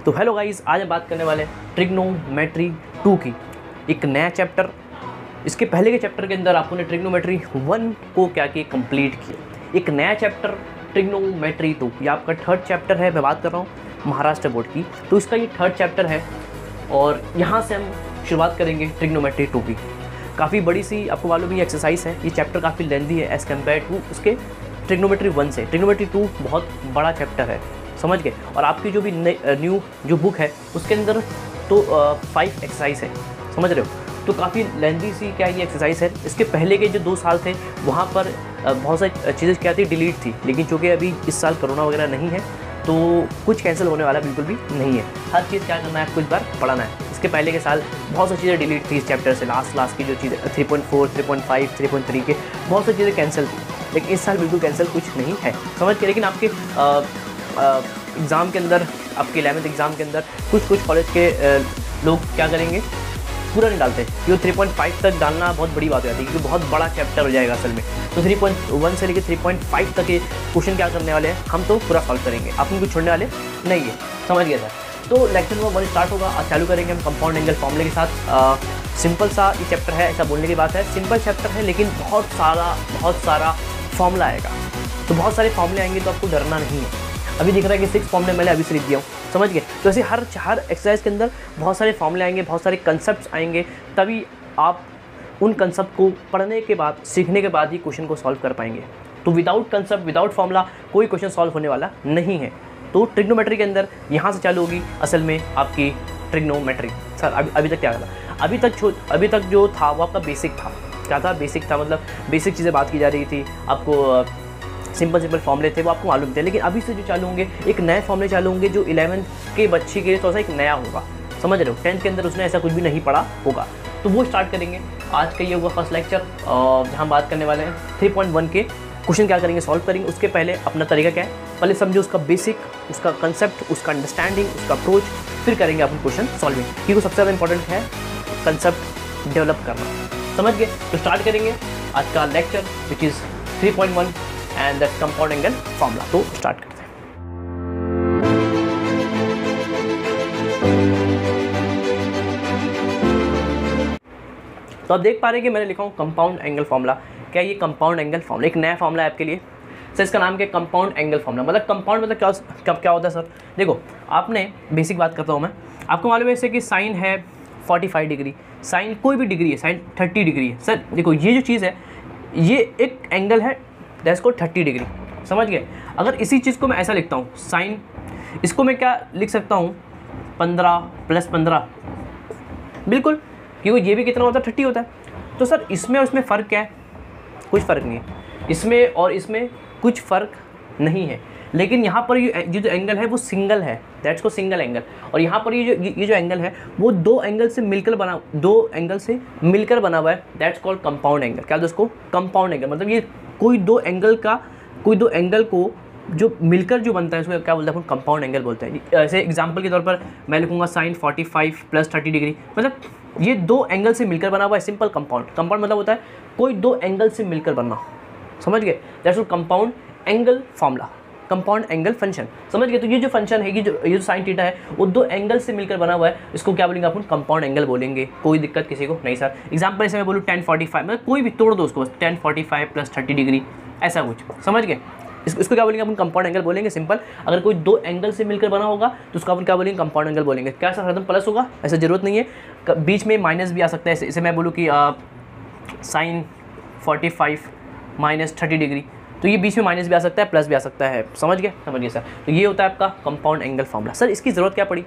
तो hello guys, आज हम बात करने वाले हैं ट्रिग्नोमेट्री 2 की, एक नया चैप्टर। इसके पहले के चैप्टर के अंदर आपने ट्रिग्नोमेट्री 1 को क्या किया, कंप्लीट किया। एक नया चैप्टर ट्रिग्नोमेट्री 2, ये आपका थर्ड चैप्टर है। मैं बात कर रहा हूँ महाराष्ट्र बोर्ड की, तो इसका ये थर्ड चैप्टर है और यहाँ से हम शुरुआत करेंगे ट्रिग्नोमेट्री 2 की। काफ़ी बड़ी सी आपको मालूम ये एक्सरसाइज है, ये चैप्टर काफ़ी लेंदी है एज़ कम्पेयर टू उसके ट्रिग्नोमेट्री 1 से। ट्रिग्नोमेट्री 2 बहुत बड़ा चैप्टर है, समझ गए। और आपकी जो भी न्यू जो बुक है उसके अंदर तो 5 एक्सरसाइज है, समझ रहे हो। तो काफ़ी लेंदी सी क्या ये एक्सरसाइज है। इसके पहले के जो 2 साल थे वहाँ पर बहुत सारी चीज़ें क्या थी, डिलीट थी, लेकिन चूँकि अभी इस साल कोरोना वगैरह नहीं है तो कुछ कैंसिल होने वाला बिल्कुल भी नहीं है। हर चीज़ क्या करना है, आपको इस बार पढ़ाना है। इसके पहले के साल बहुत सारी चीज़ें डिलीट थी इस चैप्टर से, लास्ट की जो चीज़ें 3.4, 3.5, 3.3 के बहुत सारी चीज़ें कैंसिल थी, लेकिन इस साल बिल्कुल कैंसिल कुछ नहीं है, समझ के। लेकिन आपके एग्ज़ाम के अंदर, आपके 11th एग्ज़ाम के अंदर कुछ कॉलेज के लोग क्या करेंगे, पूरा नहीं डालते। ये 3.5 तक डालना बहुत बड़ी बात हो जाती है, क्योंकि बहुत बड़ा चैप्टर हो जाएगा असल में। तो 3.1 से लेकर 3.5 तक के क्वेश्चन क्या करने वाले हैं, हम तो पूरा सॉल्व करेंगे, आपको कुछ छोड़ने वाले नहीं है, समझ गया सर। तो लेक्चर नंबर 1 स्टार्ट होगा और चालू करेंगे हम कंपाउंड एंगल फॉर्मूले के साथ। सिंपल सा ये चैप्टर है, ऐसा बोलने की बात है, सिंपल चैप्टर है, लेकिन बहुत सारा फॉर्मूला आएगा। तो बहुत सारे फॉर्मूले आएंगे तो आपको डरना नहीं है। अभी दिख रहा है कि 6 फॉर्मूले मैंने अभी से लिख दिया हूँ, समझ गए। तो ऐसे हर एक्सरसाइज के अंदर बहुत सारे फॉर्मूले आएंगे, बहुत सारे कंसेप्ट आएंगे, तभी आप उन कंसेप्ट को पढ़ने के बाद, सीखने के बाद ही क्वेश्चन को सॉल्व कर पाएंगे। तो विदाउट कंसेप्ट, विदाउट फॉर्मूला कोई क्वेश्चन सॉल्व होने वाला नहीं है। तो ट्रिग्नोमेट्री के अंदर यहाँ से चालू होगी असल में आपकी ट्रिग्नोमेट्री। सर अभी तक क्या था, अभी तक जो था वो आपका बेसिक था। क्या था, बेसिक था, मतलब बेसिक चीज़ें बात की जा रही थी, आपको सिंपल फॉर्मूले थे वो आपको मालूम थे। लेकिन अभी से जो चालू होंगे, एक नए फॉर्मूले चालू होंगे जो 11th के बच्चे के लिए थोड़ा सा एक नया होगा, समझ रहे हो। 10th के अंदर उसने ऐसा कुछ भी नहीं पढ़ा होगा, तो वो स्टार्ट करेंगे। आज का ये होगा फर्स्ट लेक्चर, जहाँ बात करने वाले हैं 3.1 के क्वेश्चन क्या करेंगे, सॉल्व करेंगे। उसके पहले अपना तरीका क्या है, पहले समझो उसका बेसिक, उसका कंसेप्ट, उसका अंडरस्टैंडिंग, उसका अप्रोच, फिर करेंगे अपन क्वेश्चन सॉल्विंग, क्योंकि सबसे ज़्यादा इंपॉर्टेंट है कंसेप्ट डेवलप करना, समझ गए। तो स्टार्ट करेंगे आज का lecture which is 3.1 and that's compound angle formula. तो स्टार्ट करते हैं। तो आप देख पा रहे हैं कि मैंने लिखा हूँ कंपाउंड एंगल फॉर्मूला। क्या ये कंपाउंड एंगल फॉर्मूला एक नया फॉर्मूला है आपके लिए। सर इसका नाम क्या है, कंपाउंड एंगल फॉर्मूला। मतलब कंपाउंड मतलब क्या होता है सर। देखो आपने बेसिक बात करता हूँ मैं, आपको मालूम है जैसे कि साइन है 45 डिग्री, साइन कोई भी डिग्री है, साइन 30 डिग्री है। सर देखो ये जो चीज़ है, ये एक एंगल है दैट्स को 30 डिग्री, समझ गए। अगर इसी चीज़ को मैं ऐसा लिखता हूँ साइन, इसको मैं क्या लिख सकता हूँ 15 + 15, बिल्कुल, क्योंकि ये भी कितना होता है 30 होता है। तो सर इसमें और इसमें फ़र्क क्या है, कुछ फ़र्क नहीं है, इसमें और इसमें कुछ फ़र्क नहीं है। लेकिन यहाँ पर ये जो एंगल है वो सिंगल है, दैट्स को सिंगल एंगल। और यहाँ पर ये जो एंगल है वो दो एंगल से मिलकर बना हुआ है, दैट्स कॉल्ड कंपाउंड एंगल। क्या दोस्तों, कंपाउंड एंगल मतलब ये कोई दो एंगल को जो मिलकर जो बनता है उसको क्या बोलते हैं, अपन कंपाउंड एंगल बोलते हैं। ऐसे एग्जांपल के तौर पर मैं लिखूंगा साइन 45 + 30 डिग्री, मतलब ये दो एंगल से मिलकर बना हुआ है, सिंपल कंपाउंड। कंपाउंड मतलब होता है कोई दो एंगल से मिलकर बनना, समझ गए। That's compound angle formula, compound angle function, समझ गए। तो ये जो फंक्शन है, ये जो साइन थीटा है वो दो एंगल से मिलकर बना हुआ है, इसको क्या बोलेंगे अपन, कंपाउंड एंगल बोलेंगे। कोई दिक्कत किसी को नहीं सर। एग्जांपल जैसे मैं बोलूँ 1045, मतलब कोई भी तोड़ दो उसको, बस 1045 + 30 डिग्री ऐसा कुछ, समझ गए। इसको क्या बोलेंगे अपन, कंपाउंड एंगल बोलेंगे, सिंपल। अगर कोई दो एंगल से मिलकर बना होगा तो उसको अपन क्या बोलेंगे, कंपाउंड एंगल बोलेंगे। क्या सर हरदम प्लस होगा, ऐसा जरूरत नहीं है, बीच में माइनस भी आ सकता है। इसे मैं बोलूँ कि साइन 45 - 30 डिग्री, तो ये बीच में माइनस भी आ सकता है, प्लस भी आ सकता है, समझ गए सर। तो ये होता है आपका कंपाउंड एंगल फॉर्मूला। सर इसकी ज़रूरत क्या पड़ी,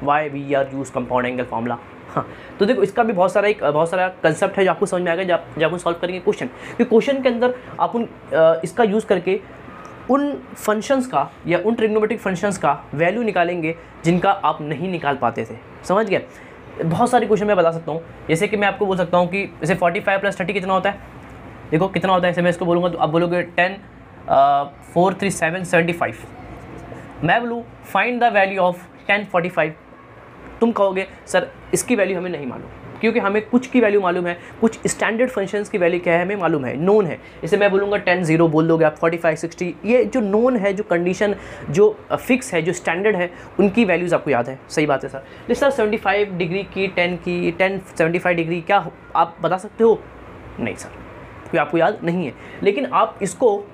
why we are use compound angle formula. हाँ, तो देखो इसका भी बहुत सारा कंसेप्ट है जो आपको समझ में आएगा जब आप सॉल्व करेंगे क्वेश्चन। क्योंकि क्वेश्चन के अंदर आप इसका यूज़ करके उन फंक्शंस का या उन ट्रिग्नोमेट्रिक फंक्शंस का वैल्यू निकालेंगे जिनका आप नहीं निकाल पाते थे, समझ गए। बहुत सारे क्वेश्चन मैं बता सकता हूँ, जैसे कि मैं आपको बोल सकता हूँ कि जैसे 45 + 30 कितना होता है, देखो कितना होता है। जैसे मैं इसको बोलूँगा तो आप बोलोगे 10 4 3 7 75। मैं बोलूँ फाइंड द वैल्यू ऑफ 1045, तुम कहोगे सर इसकी वैल्यू हमें नहीं मालूम, क्योंकि हमें कुछ की वैल्यू मालूम है, कुछ स्टैंडर्ड फंक्शंस की वैल्यू क्या है हमें मालूम है, नोन है। इसे मैं बोलूँगा 10 0 बोल दोगे आप, 45 60, ये जो नोन है, जो कंडीशन जो फिक्स है, जो स्टैंडर्ड है, उनकी वैल्यूज़ आपको याद है। सही बात है सर। तो सर 75 डिग्री की 10 की 10 75 डिग्री क्या आप बता सकते हो? नहीं सर, क्योंकि आपको याद नहीं है। लेकिन आप इसको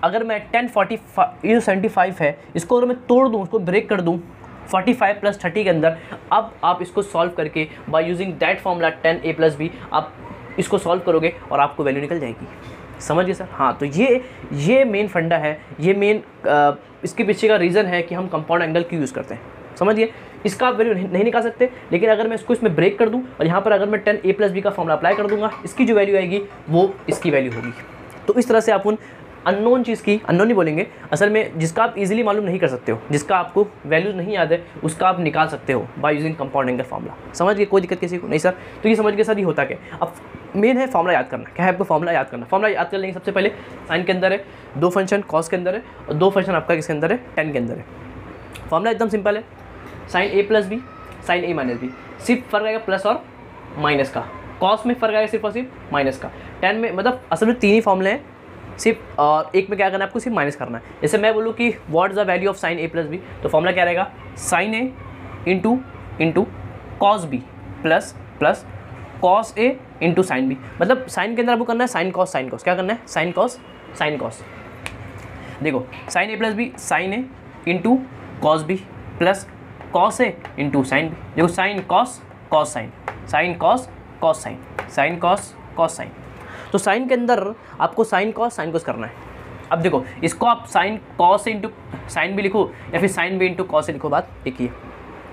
अगर मैं 10 45 ये 75 है, इसको अगर मैं तोड़ दूँ, उसको ब्रेक कर दूँ 45 + 30 के अंदर, अब आप इसको सॉल्व करके by using that formula 10a + b आप इसको सॉल्व करोगे और आपको वैल्यू निकल जाएगी। समझ गए सर? हाँ, तो ये मेन फंडा है, ये मेन इसके पीछे का रीज़न है कि हम कंपाउंड एंगल क्यों यूज़ करते हैं। समझिए, इसका आप वैल्यू नहीं निकाल सकते, लेकिन अगर मैं इसको इसमें ब्रेक कर दूं और यहाँ पर अगर मैं 10a + b का फॉर्मूला अप्लाई कर दूंगा, इसकी जो वैल्यू आएगी वो इसकी वैल्यू होगी। तो इस तरह से आप उन अननोन चीज़ की, अननोन नहीं बोलेंगे असल में, जिसका आप इजीली मालूम नहीं कर सकते हो, जिसका आपको वैल्यू नहीं याद है, उसका आप निकाल सकते हो by using compound angle formula. समझ गए? कोई दिक्कत किसी को नहीं सर? तो ये समझ गए सर, ये होता क्या है। अब मेन है फार्मूला याद करना। क्या है आपको फार्मूला याद करना? फार्मूला याद कर लेंगे सबसे पहले। साइन के अंदर है 2 फंक्शन, कॉस के अंदर है, और 2 फंक्शन आपका किसके अंदर है? टेन के अंदर है। फार्मूला एकदम सिंपल है, sine a + b sine a - b, सिर्फ फर्क आएगा प्लस और माइनस का। कॉस में फर्क आएगा सिर्फ और सिर्फ माइनस का। टेन में मतलब असल में 3 ही फॉर्मूले हैं, सिर्फ एक में क्या करना है आपको? सिर्फ माइनस करना है। जैसे मैं बोलूँ कि what is the value of sine a + b, तो फॉर्मूला क्या रहेगा? Sine a into cos b plus cos a into sine b। मतलब साइन के अंदर आपको करना है साइन कॉस। क्या करना है? Sine cos. देखो sine a + b sine a into cos b plus cos a into sine b। देखो sine cos sine, sine cos sine, sine cos sine. तो साइन के अंदर आपको साइन कॉस करना है। अब देखो इसको आप साइन कॉस इंटू साइन भी लिखो या फिर साइन b इंटू कॉस लिखो, बात एक ही है।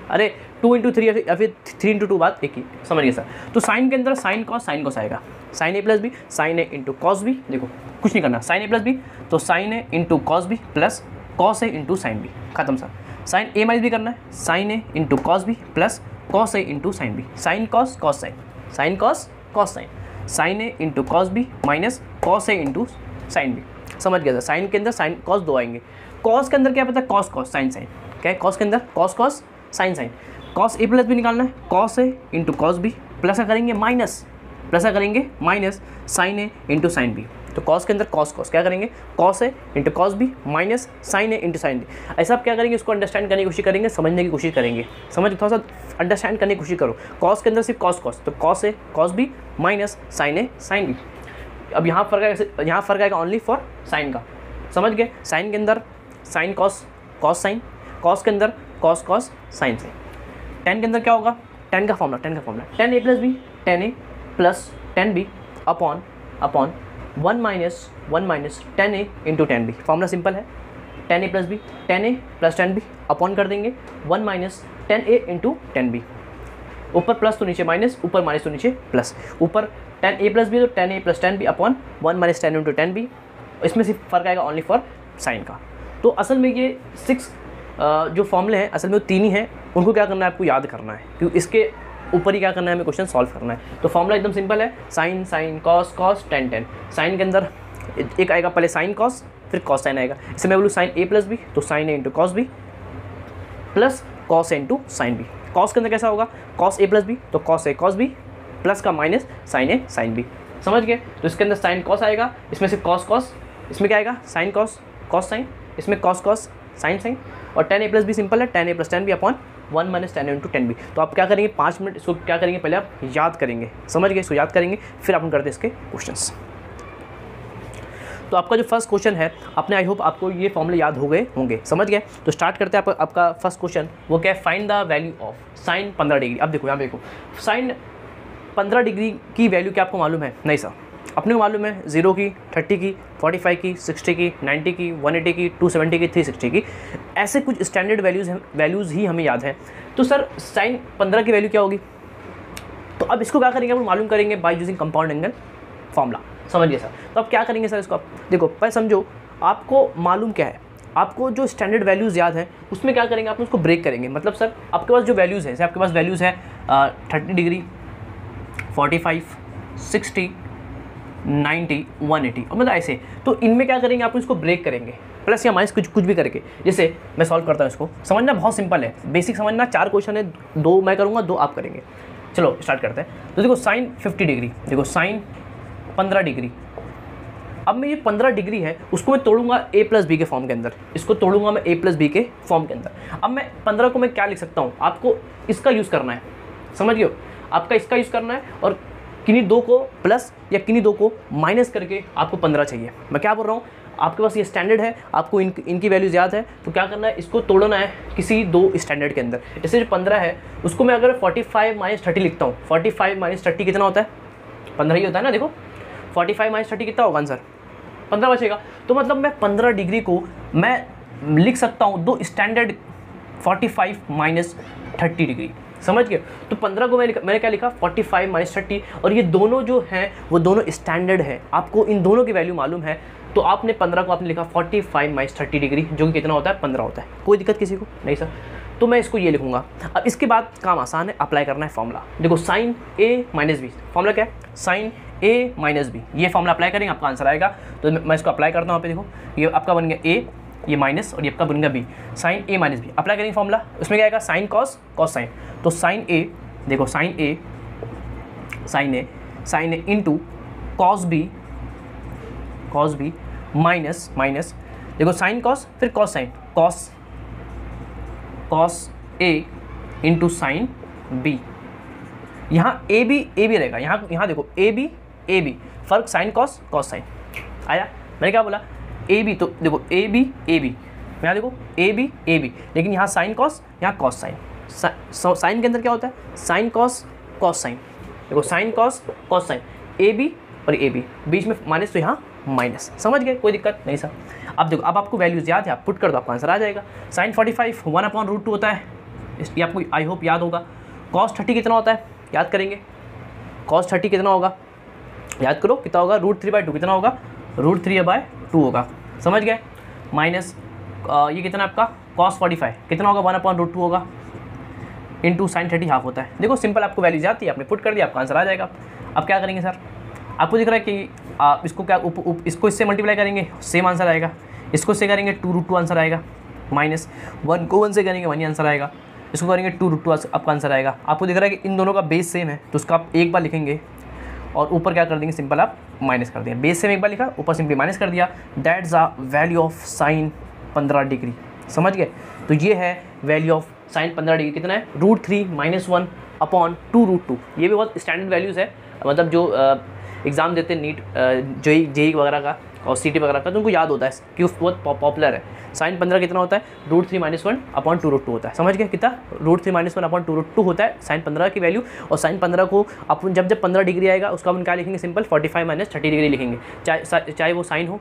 अरे 2 × 3 या फिर 3 × 2 बात एक ही, समझ गए सर? तो साइन के अंदर साइन कॉस आएगा, sine a + b sine a into cos b। देखो कुछ नहीं करना, साइन a + b तो sine a into cos b plus cos a into sine b, खत्म सर। साइन a - b करना है, sine a into cos b plus cos a into sine b, sine cos sine, sine cos sine, sine a into cos b minus cos a into sine b। समझ गया sir? Sign के अंदर sine cos 2 आएंगे, cos के अंदर क्या पता है? Cos sine. क्या है कॉस के अंदर? Cos sine. Cos a + b निकालना है, cos a into cos b plus करेंगे minus sine a into sine b। तो कॉस के अंदर कॉस क्या करेंगे? Cos a into cos b minus sine a into sine b। ऐसा आप क्या करेंगे? इसको अंडरस्टैंड करने की कोशिश करेंगे, समझने की कोशिश करेंगे। समझ, थोड़ा सा अंडरस्टैंड करने की कोशिश करो। कॉस के अंदर सिर्फ कॉस, तो cos a cos b minus sine a sine b। अब यहाँ फर्क आएगा ओनली फॉर साइन का। समझ गए? साइन के अंदर साइन कॉस साइन, कॉस के अंदर कॉस साइन। टेन के अंदर क्या होगा? टेन का formula 10a + b 10a plus 10b upon 1 minus 10a into 10b। Formula simple है, 10a + b 10a plus 10b upon कर देंगे 1 माइनस 10a इंटू 10b। ऊपर प्लस तो नीचे माइनस, ऊपर माइनस तो नीचे प्लस। ऊपर 10a + b तो 10a plus 10b upon 1 minus 10 into 10b। इसमें सिर्फ फर्क आएगा ओनली फॉर साइन का। तो असल में ये 6 जो फॉर्मूले हैं असल में वो 3 ही हैं, उनको क्या करना है? आपको याद करना है, क्योंकि इसके ऊपर ही क्या करना है? हमें क्वेश्चन सॉल्व करना है। तो फॉर्मूला एकदम सिंपल है, साइन कॉस 10। साइन के अंदर एक आएगा पहले साइन कॉस, फिर कॉस साइन आएगा। इसे मैं बोलूँ साइन a + b तो sine a into cos b plus cos a into sine b। Cos के अंदर कैसा होगा? कॉस a + b तो cos a cos b plus का minus sine a sine b। समझ गए? तो इसके अंदर साइन कॉस आएगा, इसमें से कॉस, इसमें क्या आएगा? साइन कॉस साइन, इसमें कॉस साइन। और 10a + b सिंपल है, 10a plus 10b upon 1 minus 10 into 10b। तो आप क्या करेंगे? 5 मिनट इसको क्या करेंगे? पहले आप याद करेंगे। समझ गए? इसको याद करेंगे, फिर अपन करते हैं इसके क्वेश्चंस। तो आपका जो फर्स्ट क्वेश्चन है, आपने आई होप आपको ये फॉर्मूले याद हो गए होंगे। समझ गए? तो स्टार्ट करते हैं। आपका फर्स्ट क्वेश्चन वो क्या है? Find the value of sign 15 degree. अब देखो यहाँ देखो, साइन 15 डिग्री की वैल्यू क्या आपको मालूम है? नहीं सर, अपने को मालूम है 0 की, 30 की, 45 की, 60 की, 90 की, 180 की, 270 की, 360 की, ऐसे कुछ स्टैंडर्ड वैल्यूज़ ही हमें याद है। तो सर साइन 15 की वैल्यू क्या होगी? तो अब इसको क्या करेंगे? हम मालूम करेंगे by using compound angle formula. समझिए सर? तो अब क्या करेंगे सर? इसको आप देखो पहले समझो, आपको मालूम क्या है? आपको जो स्टैंडर्ड वैल्यूज़ याद है उसमें क्या करेंगे? आप उसको ब्रेक करेंगे। मतलब सर आपके पास जो वैल्यूज़ है, आपके पास वैल्यूज़ है 30 डिग्री, 45, 60, 90, 180 और मतलब ऐसे। तो इनमें क्या करेंगे? आप इसको ब्रेक करेंगे, प्लस या माइनस कुछ भी करके। जैसे मैं सॉल्व करता हूँ इसको, समझना बहुत सिंपल है, बेसिक समझना। 4 क्वेश्चन है, 2 मैं करूँगा, 2 आप करेंगे। चलो स्टार्ट करते हैं। तो देखो साइन 50 डिग्री, देखो साइन 15 डिग्री। अब मैं ये 15 डिग्री है उसको मैं तोड़ूंगा a प्लस बी के फॉर्म के अंदर, इसको तोड़ूंगा मैं a प्लस बी के फॉर्म के अंदर। अब मैं 15 को मैं क्या लिख सकता हूँ, आपको इसका यूज़ करना है, समझ गए हो, आपका इसका यूज़ करना है और किन्हीं दो को प्लस या किन्हीं दो को माइनस करके आपको 15 चाहिए। मैं क्या बोल रहा हूँ, आपके पास ये स्टैंडर्ड है, आपको इनकी वैल्यूज़ याद है, तो क्या करना है, इसको तोड़ना है किसी दो स्टैंडर्ड के अंदर। जैसे जो 15 है उसको मैं अगर 45 माइनस 30 लिखता हूँ, 45 माइनस 30 कितना होता है, 15 ही होता है ना। देखो 45 माइनस 30 कितना होगा आंसर, 15 बचेगा। तो मतलब मैं 15 डिग्री को मैं लिख सकता हूँ दो स्टैंडर्ड 45 माइनस 30 डिग्री, समझ गए। तो 15 को मैंने क्या लिखा, 45 माइनस 30, और ये दोनों जो हैं वो दोनों स्टैंडर्ड है, आपको इन दोनों की वैल्यू मालूम है। तो आपने 15 को आपने लिखा 45 माइनस 30 डिग्री, जो कि कितना होता है, 15 होता है। कोई दिक्कत किसी को नहीं सर, तो मैं इसको ये लिखूंगा। अब इसके बाद काम आसान है, अप्लाई करना है फॉर्मूला। देखो sine A minus B, formula क्या है, साइन ए माइनस बी, ये फॉर्मूला अप्लाई करेंगे आपका आंसर आएगा। तो मैं इसको अप्लाई करता हूँ, पे देखो ये आपका बन गया ए, ये माइनस, और ये आपका बन गया B, sine A minus B. Apply करेंगे फॉर्मूला, उसमें क्या आएगा, साइन कॉस, कॉस साइन। तो साइन ए, देखो साइन ए into cos B minus minus, देखो साइन कॉस फिर कॉस साइन, कॉस ए इंटू साइन बी। यहाँ ए बी रहेगा, यहाँ देखो ए बी फर्क साइन कॉस साइन आया। मैंने क्या बोला, ए बी, तो देखो ए बी यहाँ देखो ए बी, लेकिन यहाँ साइन कॉस, यहाँ कॉस साइन। साइन के अंदर क्या होता है, साइन कॉस साइन। देखो sine cos sine, A B और ए बी, बीच में माइनस, तो यहाँ माइनस, समझ गए, कोई दिक्कत नहीं सर। अब देखो, अब आपको वैल्यूज़ याद है, आप पुट कर दो, आपका आंसर आ जाएगा। साइन 45 1/√2 होता है, ये आपको आई होप याद होगा। कॉस 30 कितना होता है, याद करेंगे, कॉस 30 कितना होगा, याद करो कितना होगा, √3/2 कितना होगा, √3/2 होगा, समझ गए। माइनस ये कितना आपका कॉस 45 कितना होगा, 1/√2 होगा, इंटू साइन 30 हाफ होता है। देखो सिंपल, आपको वैल्यूज आती है, आपने पुट कर दिया, आपका आंसर आ जाएगा। अब क्या करेंगे सर, आपको दिख रहा है कि इसको क्या इसको इससे मल्टीप्लाई करेंगे, सेम आंसर आएगा। इसको इससे करेंगे 2√2 आंसर आएगा, माइनस 1 को 1 से करेंगे 1 ही आंसर आएगा। इसको करेंगे 2√2 आपका आंसर आएगा। आपको दिख रहा है कि इन दोनों का बेस सेम है, तो उसका आप एक बार लिखेंगे और ऊपर क्या कर देंगे, सिंपल आप माइनस कर देंगे। बेस सेम एक बार लिखा, ऊपर सिंपली माइनस कर दिया। That's the value of sign 15 degree, समझ गए। तो ये है वैल्यू ऑफ साइन 15 डिग्री, कितना है, √3 - 1/2√2। ये भी बहुत स्टैंडर्ड वैल्यूज़ है, मतलब जो एग्ज़ाम देते हैं नीट जेई वगैरह का और सीटी वगैरह का, तो उनको याद होता है क्योंकि बहुत पॉपुलर है। साइन 15 कितना होता है, √3 - 1/2√2 होता है, समझ गए कितना, √3 - 1/2√2 होता है साइन 15 की वैल्यू। और साइन 15 को अपन जब 15 डिग्री आएगा उसका अपन क्या लिखेंगे, सिंपल 45 - 30 डिग्री लिखेंगे। चाहे वो साइन हो,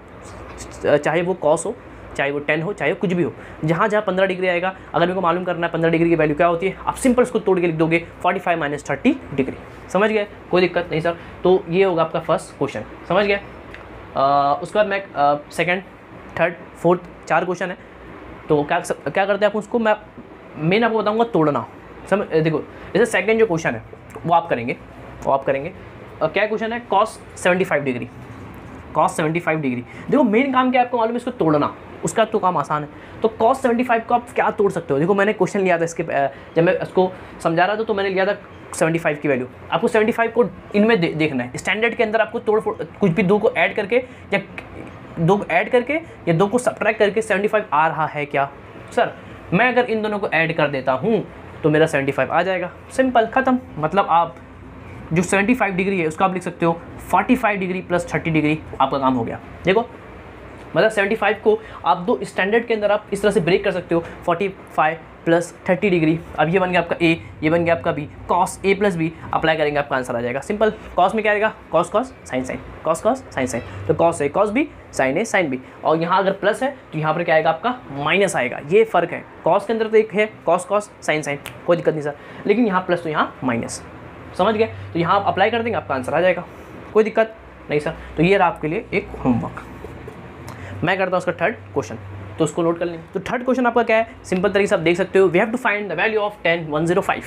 चाहे वो कॉस हो, चाहे वो 10 हो, चाहे कुछ भी हो, जहाँ 15 डिग्री आएगा, अगर मेरे को मालूम करना है 15 डिग्री की वैल्यू क्या होती है, आप सिंपल उसको तोड़ के लिख दोगे 45 - 30 डिग्री, समझ गए, कोई दिक्कत नहीं सर। तो ये होगा आपका फर्स्ट क्वेश्चन, समझ गए। उसके बाद मैं सेकंड, थर्ड, फोर्थ 4 क्वेश्चन है, तो क्या करते हैं आप उसको, मैं मेन आपको बताऊँगा तोड़ना, समझ। देखो जैसे सेकंड जो क्वेश्चन है वो आप करेंगे, क्या क्वेश्चन है, कॉस 75 डिग्री, देखो मेन काम क्या है आपको मालूम है, इसको तोड़ना, उसका तो काम आसान है। तो cos 75 को आप क्या तोड़ सकते हो, देखो मैंने क्वेश्चन लिया था इसके, जब मैं इसको समझा रहा था तो मैंने लिया था 75 की वैल्यू। आपको 75 को इनमें देखना है, स्टैंडर्ड के अंदर आपको तोड़ कुछ भी दो को ऐड करके या दो को सब्ट्रैक्ट करके 75 आ रहा है क्या सर। मैं अगर इन दोनों को ऐड कर देता हूँ तो मेरा 75 आ जाएगा, सिंपल ख़त्म। मतलब आप जो 75 डिग्री है उसका आप लिख सकते हो 45 डिग्री + 30 डिग्री, आपका काम हो गया। देखो मतलब 75 को आप दो स्टैंडर्ड के अंदर आप इस तरह से ब्रेक कर सकते हो, 45 + 30 डिग्री। अब ये बन गया आपका ए, ये बन गया आपका B, cos A + B apply करेंगे, आपका आंसर आ जाएगा सिंपल। कॉस में क्या आएगा, कॉस साइन, कॉस साइन, तो cos A cos B, sine A sine B. और यहाँ अगर प्लस है तो यहाँ पर क्या आएगा, आपका माइनस आएगा। ये फ़र्क है, कॉस के अंदर तो एक है कॉस साइन, कोई दिक्कत नहीं सर, लेकिन यहाँ प्लस तो यहाँ माइनस, समझ गए। तो यहाँ आप अप्लाई कर देंगे, आपका आंसर आ जाएगा, कोई दिक्कत नहीं सर। तो ये रहा आपके लिए एक होमवर्क। मैं करता हूँ उसका थर्ड क्वेश्चन, तो उसको नोट कर लेंगे। तो थर्ड क्वेश्चन आपका क्या है, सिंपल तरीके से आप देख सकते हो, we have to find the value of 10105।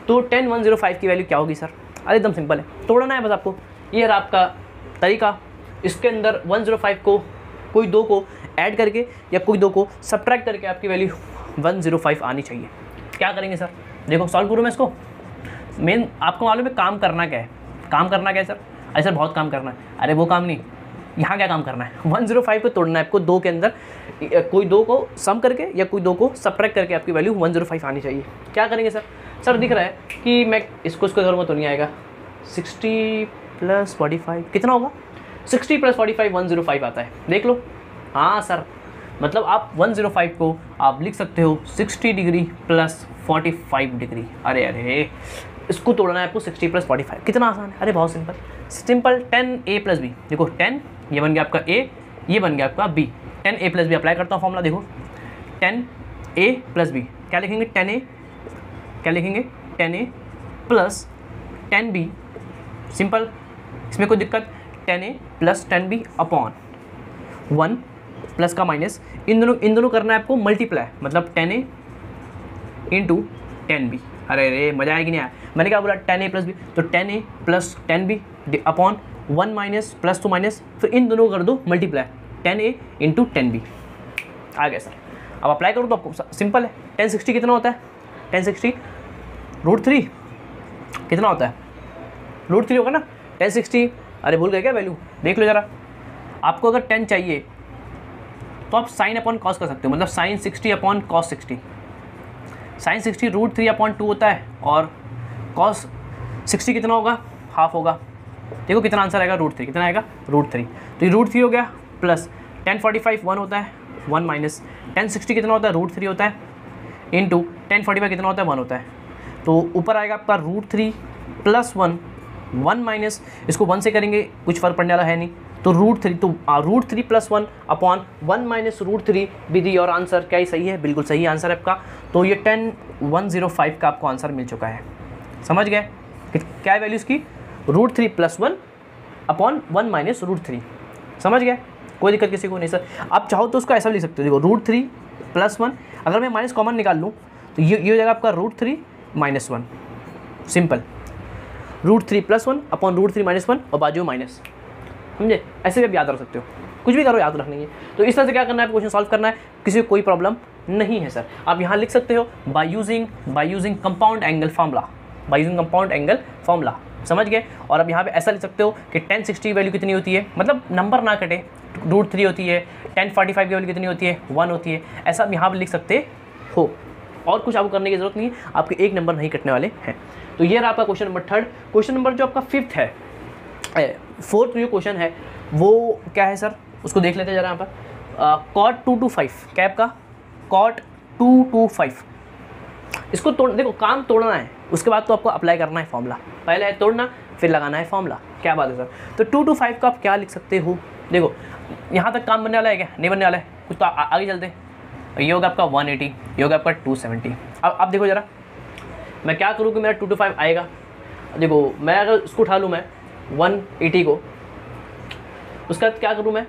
तो 10105 की वैल्यू क्या होगी सर, अरे एकदम सिंपल है, तोड़ना है बस आपको। ये रहा आपका तरीका, इसके अंदर 105 को कोई दो को ऐड करके या कोई दो को सब्ट्रैक्ट करके आपकी वैल्यू 105 आनी चाहिए। क्या करेंगे सर, देखो सॉल्व करूँ मैं इसको, मेन आपको मालूम है काम करना क्या है, काम करना क्या है सर? अरे सर बहुत काम करना है, अरे वो काम नहीं, यहाँ क्या काम करना है, 105 को तोड़ना है आपको, दो के अंदर कोई दो को सम करके या कोई दो को सब्ट्रैक्ट करके आपकी वैल्यू 105 आनी चाहिए। क्या करेंगे सर? सर दिख रहा है कि मैं इसको करूँगा तो नहीं आएगा, 60 + 45 कितना होगा? 60 + 45 105 आता है, देख लो। हाँ सर, मतलब आप 105 को आप लिख सकते हो 60 डिग्री + 45 डिग्री। अरे अरे, इसको तोड़ना है आपको 60 + 45, कितना आसान है, अरे बहुत सिंपल सिंपल। 10a + b, देखो 10 ये बन गया आपका a, ये बन गया आपका b, 10a + b अप्लाई करता हूँ फॉर्मूला, देखो 10a + b क्या लिखेंगे, 10a क्या लिखेंगे, 10a + 10b, सिंपल, इसमें कोई दिक्कत, 10a + 10b अपॉन 1 प्लस का माइनस, इन दोनों करना है आपको मल्टीप्लाई, मतलब 10a × 10b। अरे रे मजा आएगी नहीं आया, मैंने क्या बोला 10a + b, तो 10a + 10b upon 1 minus plus two minus, फिर इन दोनों कर दो मल्टीप्लाई, 10a × 10b आ गया सर। अब अप्लाई करो तो आपको सिंपल है, 1060 कितना होता है, 1060 √3 कितना होता है, √3 होगा ना 1060। अरे भूल गए क्या वैल्यू, देख लो ज़रा, आपको अगर 10 चाहिए तो आप साइन अपॉन कॉस कर सकते हो, मतलब साइन 60 अपॉन कॉस 60, साइन 60 √3/2 होता है, और कॉस 60 कितना होगा, हाफ होगा। देखो कितना आंसर आएगा, √3 कितना आएगा, √3, तो ये √3 हो गया, प्लस 1045 1 होता है, 1 माइनस 1060 कितना होता है, √3 होता है, इंटू 1045 कितना होता है, 1 होता है, तो ऊपर आएगा आपका √3 + 1, 1 माइनस इसको 1 से करेंगे कुछ फ़र्क पड़ने वाला है नहीं, तो √3, तो √3 + 1 अपॉन 1 माइनस √3 विधि, और आंसर क्या ही सही है, बिल्कुल सही आंसर है आपका। तो ये 10105 का आपको आंसर मिल चुका है, समझ गए क्या है वैल्यू इसकी, √3 + 1 अपॉन 1 माइनस √3, समझ गए, कोई दिक्कत किसी को नहीं सर। आप चाहो तो उसको ऐसा लिख सकते हो, देखो √3 + 1, अगर मैं माइनस कॉमन निकाल लूँ तो ये हो जाएगा आपका √3 - 1, सिंपल, √3 + 1 अपॉन √3 - 1 और बाजू माइनस, समझे, ऐसे भी आप याद रख सकते हो, कुछ भी करो याद रखनी है। तो इस तरह से क्या करना है, क्वेश्चन सॉल्व करना है, किसी को कोई प्रॉब्लम नहीं है सर। आप यहाँ लिख सकते हो by using compound angle formula, by using compound angle formula, समझ गए। और अब यहाँ पे ऐसा लिख सकते हो कि 1060 वैल्यू कितनी होती है, मतलब नंबर ना कटे, √3 होती है, 1045 की वैल्यू कितनी होती है, 1 होती है, ऐसा आप यहाँ पर लिख सकते हो, और कुछ आपको करने की जरूरत नहीं है, आपके एक नंबर नहीं कटने वाले हैं। तो ये रहा आपका क्वेश्चन नंबर 3। क्वेश्चन नंबर जो आपका 5th है, 4th जो क्वेश्चन है वो क्या है सर, उसको देख लेते हैं जरा यहाँ पर। cot 225 क्या है आपका, cot 225, इसको तोड़, देखो काम तोड़ना है, उसके बाद तो आपको अप्लाई करना है फॉर्मूला, पहले है तोड़ना फिर लगाना है फॉर्मूला, क्या बात है सर। तो 225 का आप क्या लिख सकते हो, देखो यहाँ तक काम बनने वाला है क्या, नहीं बनने वाला है, कुछ तो आगे चलते हैं। ये होगा आपका 180, ये होगा आपका 270। अब देखो जरा मैं क्या करूँ कि मेरा 225 आएगा, देखो मैं अगर इसको उठा लूँ मैं 180 को, उसके बाद क्या करूँ मैं,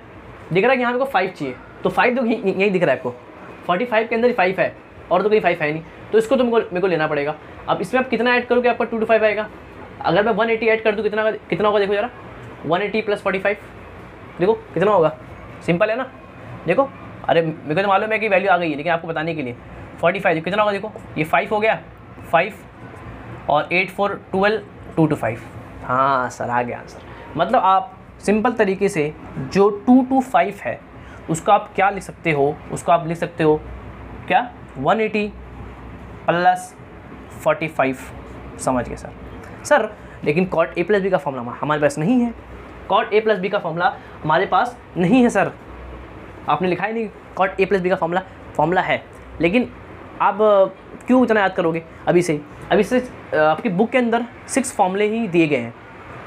दिख रहा है कि यहाँ मेरे को 5 चाहिए, तो 5 तो यही दिख रहा है आपको, 45 के अंदर ही 5 है, और तो कोई 5 है नहीं, तो इसको तो मेरे को लेना पड़ेगा। अब इसमें आप कितना ऐड करोगे, आपका 225 आएगा। अगर मैं 180 ऐड कर दूँ कितना होगा, देखो जरा 180 + 45, देखो कितना होगा, सिंपल है ना, देखो, अरे मेरे को तो मालूम है कि वैल्यू आ गई है, लेकिन आपको बताने के लिए 45 कितना होगा, देखो ये 5 हो गया, 5 और 8 4 12 225, हाँ सर आ गया आंसर। मतलब आप सिंपल तरीके से जो 225 है उसका आप क्या लिख सकते हो, उसको आप लिख सकते हो क्या, 180 + 45, समझ गए सर। लेकिन cot a + b का फॉर्मूला हमारे पास नहीं है, cot a + b का फॉर्मूला हमारे पास नहीं है सर, आपने लिखा ही नहीं, cot a + b का फॉर्मूला है, लेकिन आप क्यों इतना याद करोगे, अभी से आपकी बुक के अंदर 6 फॉर्मूले ही दिए गए हैं।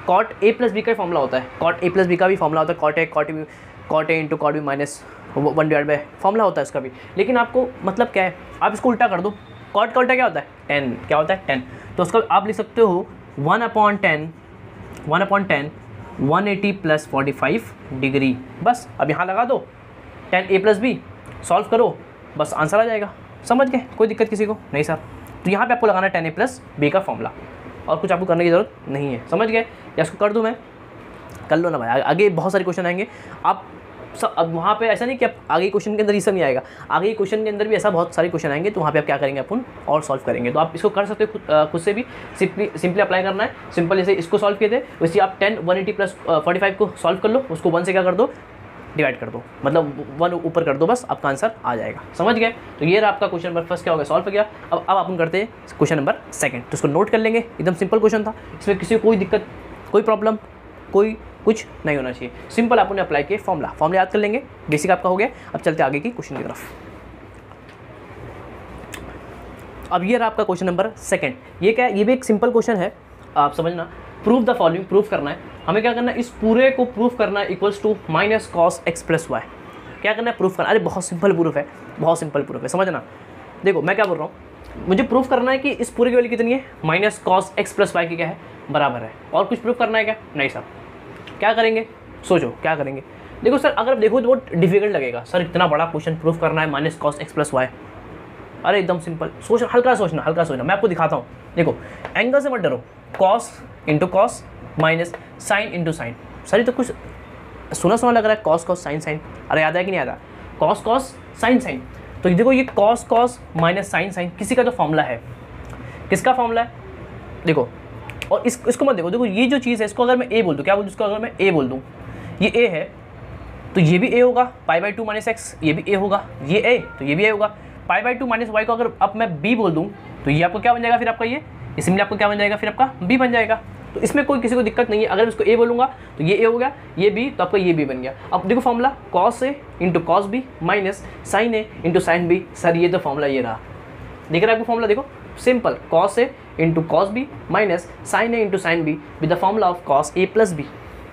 cot a + b का फॉर्मूला होता है, cot a + b का भी फॉर्मूला होता है, cot a × cot b minus 1/, formula होता है उसका भी, लेकिन आपको मतलब क्या है, आप इसको उल्टा कर दो, cot का उल्टा क्या होता है, 10, क्या होता है 10, तो उसका आप लिख सकते हो 1/10 180 + 45 डिग्री, बस अब यहाँ लगा दो 10a + b, सॉल्व करो, बस आंसर आ जाएगा, समझ गए, कोई दिक्कत किसी को नहीं सर। तो यहाँ पे आपको लगाना है 10a + b का फॉर्मूला, और कुछ आपको करने की ज़रूरत नहीं है, समझ गए। या इसको कर दूँ मैं, कर लो ना भाई, आगे बहुत सारे क्वेश्चन आएंगे, आप सब अब वहाँ पे ऐसा नहीं कि आप आगे क्वेश्चन के अंदर ये सब नहीं आएगा, आगे क्वेश्चन के अंदर भी ऐसा बहुत सारे क्वेश्चन आएंगे, तो वहाँ पे आप क्या करेंगे अपन और सॉल्व करेंगे। तो आप इसको कर सकते हो खुद से भी, सिंपली अप्लाई करना है। सिंपल जैसे इसको सॉल्व किए थे वैसे आप 10 180 प्लस 45 को सॉल्व कर लो, उसको 1 से क्या कर दो, डिवाइड कर दो, मतलब 1 ऊपर कर दो, बस आपका आंसर आ जाएगा। समझ गए। तो ये रहा आपका क्वेश्चन नंबर फर्स्ट क्या हो गया, सॉल्व हो गया। अब अपन करते हैं क्वेश्चन नंबर सेकंड, तो इसको नोट कर लेंगे। एकदम सिंपल क्वेश्चन था, इसमें किसी को कोई दिक्कत, कोई प्रॉब्लम, कोई कुछ नहीं होना चाहिए। सिंपल आपने अप्लाई किए, फॉर्मूला याद कर लेंगे, बेसिक आपका हो गया। अब चलते आगे की क्वेश्चन की तरफ। अब ये रहा आपका क्वेश्चन नंबर सेकंड। ये क्या है, ये भी एक सिंपल क्वेश्चन है, आप समझना। प्रूव द फॉलोइंग, प्रूफ करना है हमें। क्या करना है, इस पूरे को प्रूफ करना है equals to minus cos x plus y. क्या करना है, प्रूफ करना। अरे बहुत सिंपल प्रूफ है, बहुत सिंपल प्रूफ है, समझना। देखो मैं क्या बोल रहा हूँ, मुझे प्रूफ करना है कि इस पूरे की वैल्यू कितनी है, minus cos x plus y की क्या है, बराबर है। और कुछ प्रूफ करना है क्या, नहीं सर। क्या करेंगे, सोचो क्या करेंगे। देखो सर, अगर देखो तो बहुत डिफिकल्ट लगेगा, सर इतना बड़ा क्वेश्चन प्रूफ करना है minus cos x plus y. अरे एकदम सिंपल, हल्का सोचना। मैं आपको दिखाता हूँ। देखो एंगल से मत डरो, cos into cos minus sine into sign. Sir ये तो कुछ सुना लग रहा है, कॉस कॉस साइन साइन। अरे याद है कि नहीं याद है, कॉस कॉस साइन साइन। तो देखो ये cos cos minus sine sine किसी का तो फॉर्मूला है। किसका फॉर्मूला है, देखो। और इसको मत देखो ये जो चीज़ है, इसको अगर मैं ए बोल दूँ, क्या बोल दूँ इसको, अगर मैं ए बोल दूँ, ये ए है तो ये भी ए होगा, π/2 माइनस एक्स, ये भी ए होगा, ये ए तो ये भी ए होगा। π/2 माइनस वाई को अगर अब मैं बी बोल दूँ तो ये आपको क्या बन जाएगा, फिर आपका ये इसमें आपको क्या बन जाएगा, फिर आपका बी बन जाएगा। तो इसमें कोई किसी को दिक्कत नहीं है। अगर इसको ए बोलूँगा तो ये ए हो गया, ये बी तो आपका ये बी बन गया। अब देखो फॉर्मूला कॉस ए into cos B minus sine ए इंटू साइन बी। सर ये तो फॉर्मूला ये रहा, दिख रहा है आपको फॉर्मूला, देखो simple, cos A into cos B minus sine A into sine b with the formula of cos a plus b.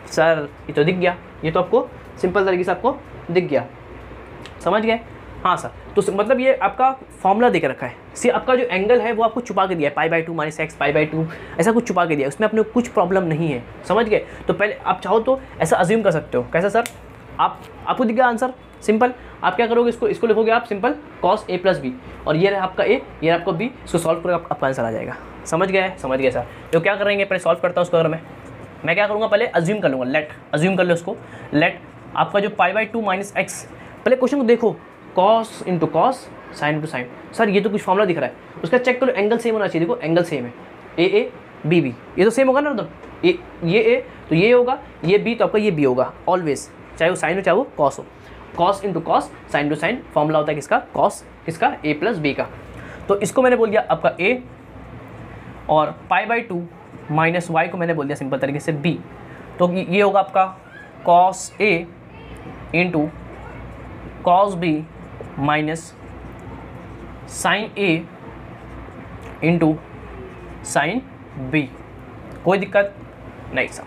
Sir ये तो दिख गया, ये तो आपको सिंपल तरीके से आपको दिख गया, समझ गए। हाँ सर, तो मतलब ये आपका फॉर्मूला देख रखा है। सी आपका जो एंगल है वो आपको छुपा के दिया है, π/2 माइनस एक्स, π/2 ऐसा कुछ छुपा के दिया है, उसमें अपने कुछ प्रॉब्लम नहीं है, समझ गए। तो पहले आप चाहो तो ऐसा अज्यूम कर सकते हो। कैसा सर, आपको दिख गया आंसर, सिंपल। आप क्या करोगे, इसको लिखोगे आप simple cos a plus B, और ये रहा आपका ए, ये आपका बी, इसको सॉल्व करोगे आपका आंसर आ जाएगा। समझ गए सर। तो क्या करेंगे, पहले सॉल्व करता हूँ उसको। अगर मैं क्या करूँगा, पहले अज्यूम कर लूँगा, अज्यूम कर लो उसको। आपका जो π/2 माइनस एक्स, पहले क्वेश्चन को देखो, cos into cos sign into sign. Sir ये तो कुछ फॉर्मूला दिख रहा है, उसका चेक करो, एंगल सेम होना चाहिए। देखो एंगल सेम है, ए बी बी, ये तो सेम होगा ना, मतलब ये ए तो ये होगा, ये बी तो आपका ये बी होगा ऑलवेज, चाहे वो साइन हो चाहे वो कॉस हो। Cos into cos sine to sine formula होता है किसका, कॉस, किसका, ए प्लस बी का। तो इसको मैंने बोल दिया आपका ए, और π/2 माइनस वाई को मैंने बोल दिया सिंपल तरीके से बी। तो ये होगा आपका कॉस ए into cos B minus sine ए इंटू साइन बी। कोई दिक्कत नहीं सर।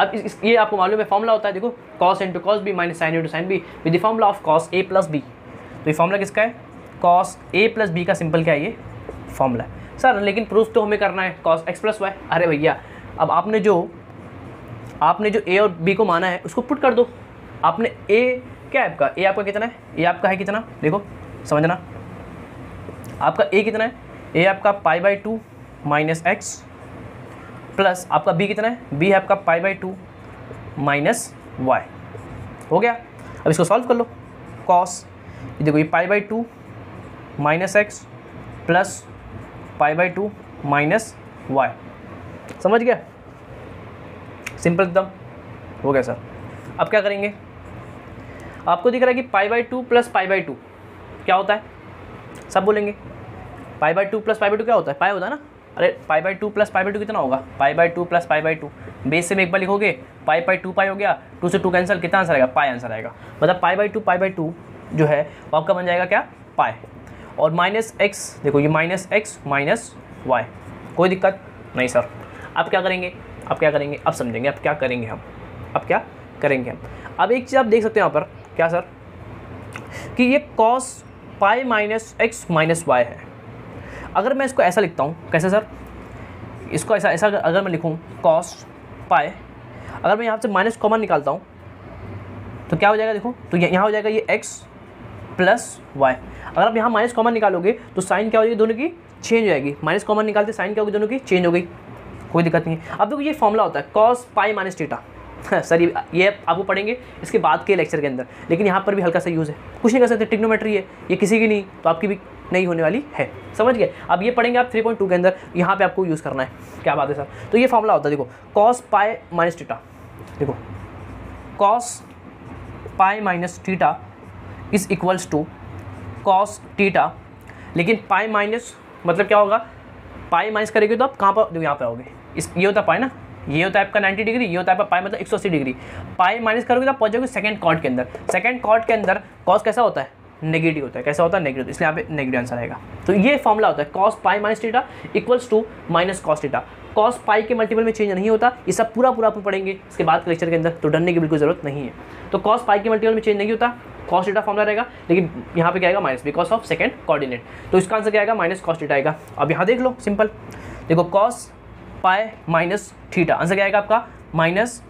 अब ये आपको मालूम है फॉर्मूला होता है, देखो cos into cos B minus sine into sine b with the formula of cos a plus b. तो ये फॉर्मूला किसका है, कॉस ए प्लस बी का सिंपल क्या है, ये फॉर्मूला है सर। लेकिन प्रूफ तो हमें करना है कॉस एक्स प्लस वाई। अरे भैया, अब आपने जो ए और बी को माना है उसको पुट कर दो। आपने ए क्या है आपका, ए आपका कितना है, ए आपका है कितना, देखो समझना, आपका ए कितना है, ए आपका π/2 माइनस एक्स प्लस आपका बी कितना है, बी है आपका π/2 माइनस वाई। हो गया। अब इसको सॉल्व कर लो, कॉस, देखो ये π/2 minus X plus π/2 minus Y. समझ गया, सिंपल एकदम हो गया सर। अब क्या करेंगे, आपको दिख रहा है कि π/2 प्लस π/2 क्या होता है, सब बोलेंगे π/2 प्लस π/2 क्या होता है, पाई होता है ना। अरे π/2 प्लस π/2 कितना होगा, π/2 प्लस π/2, बेस से में एक बार लिखोगे, π/2 पाई हो गया, 2 से 2 कैंसिल, कितना आंसर आएगा, पाई आंसर आएगा। मतलब π/2 जो है वो आपका बन जाएगा क्या, पाई। और माइनस एक्स, देखो ये माइनस एक्स माइनस वाई, कोई दिक्कत नहीं सर। अब क्या करेंगे, अब समझेंगे अब क्या करेंगे हम। अब एक चीज़ आप देख सकते हो यहाँ पर, क्या सर, कि ये cos pi minus x minus y है। अगर मैं इसको ऐसा लिखता हूँ, कैसे सर, इसको ऐसा अगर मैं लिखूँ कॉस पाई, अगर मैं यहाँ से माइनस कॉमन निकालता हूँ तो क्या हो जाएगा, देखो तो यहाँ हो जाएगा ये एक्स प्लस वाई। अगर आप यहाँ माइनस कॉमन निकालोगे तो साइन क्या हो जाएगी, दोनों की चेंज हो जाएगी। माइनस कॉमन निकालते साइन क्या होगी, दोनों की चेंज हो गई, कोई दिक्कत नहीं है। अब देखो ये फॉर्मूला होता है cos pi minus theta, sir ये आपको पढ़ेंगे इसके बाद के लेक्चर के अंदर, लेकिन यहाँ पर भी हल्का सा यूज़ है, कुछ नहीं कर सकते, ट्रिग्नोमेट्री है, ये किसी की नहीं तो आपकी भी नहीं होने वाली है, समझ गए। अब ये पढ़ेंगे आप 3.2 के अंदर, यहाँ पे आपको यूज़ करना है। क्या बात है सर, तो ये फॉर्मूला होता है, देखो cos पाई माइनस थीटा, देखो cos pi minus theta is equals to cos theta, लेकिन पाई माइनस मतलब क्या होगा, पाई माइनस करेंगे तो आप कहाँ पर, देखो यहाँ पे आओगे, इस ये होता है पाई ना, ये होता है आपका 90 डिग्री, ये होता है आपका पाई मतलब 180 डिग्री, पाई माइनस करोगे तो आप पहुँच जाओगे सेकंड कॉर्ड के अंदर। सेकंड कॉर्ड के अंदर कॉस कैसा होता है, नेगेटिव होता है, कैसा होता है, नेगेटिव, इसलिए यहाँ पे नेगेटिव आंसर आएगा। तो ये फॉर्मूला होता है cos pi minus theta equals to minus cos theta. cos pi के मल्टीपल में चेंज नहीं होता, ये सब पूरा अपन पढ़ेंगे इसके बाद के लेक्चर के अंदर, तो डरने की बिल्कुल जरूरत नहीं है। तो cos पाई के मल्टीपल में चेंज नहीं होता, cos थीटा फॉर्मूला रहेगा, लेकिन यहाँ पे क्या आएगा minus, because of second coordinate, तो इसका आंसर क्या आएगा, माइनस cos थीटा आएगा। अब यहाँ देख लो सिंपल, देखो cos pi minus theta, answer क्या आएगा आपका माइनस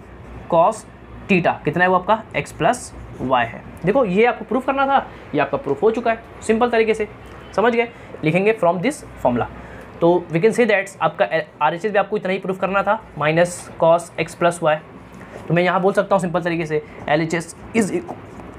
cos थीटा, कितना है वो आपका x प्लस वाई है। देखो ये आपको प्रूफ करना था, ये आपका प्रूफ हो चुका है सिंपल तरीके से, समझ गए। लिखेंगे फ्रॉम दिस फॉर्मूला, तो वी कैन से दैट्स आपका RHS भी आपको इतना ही प्रूफ करना था, minus cos x plus y. तो मैं यहाँ बोल सकता हूँ सिंपल तरीके से LHS is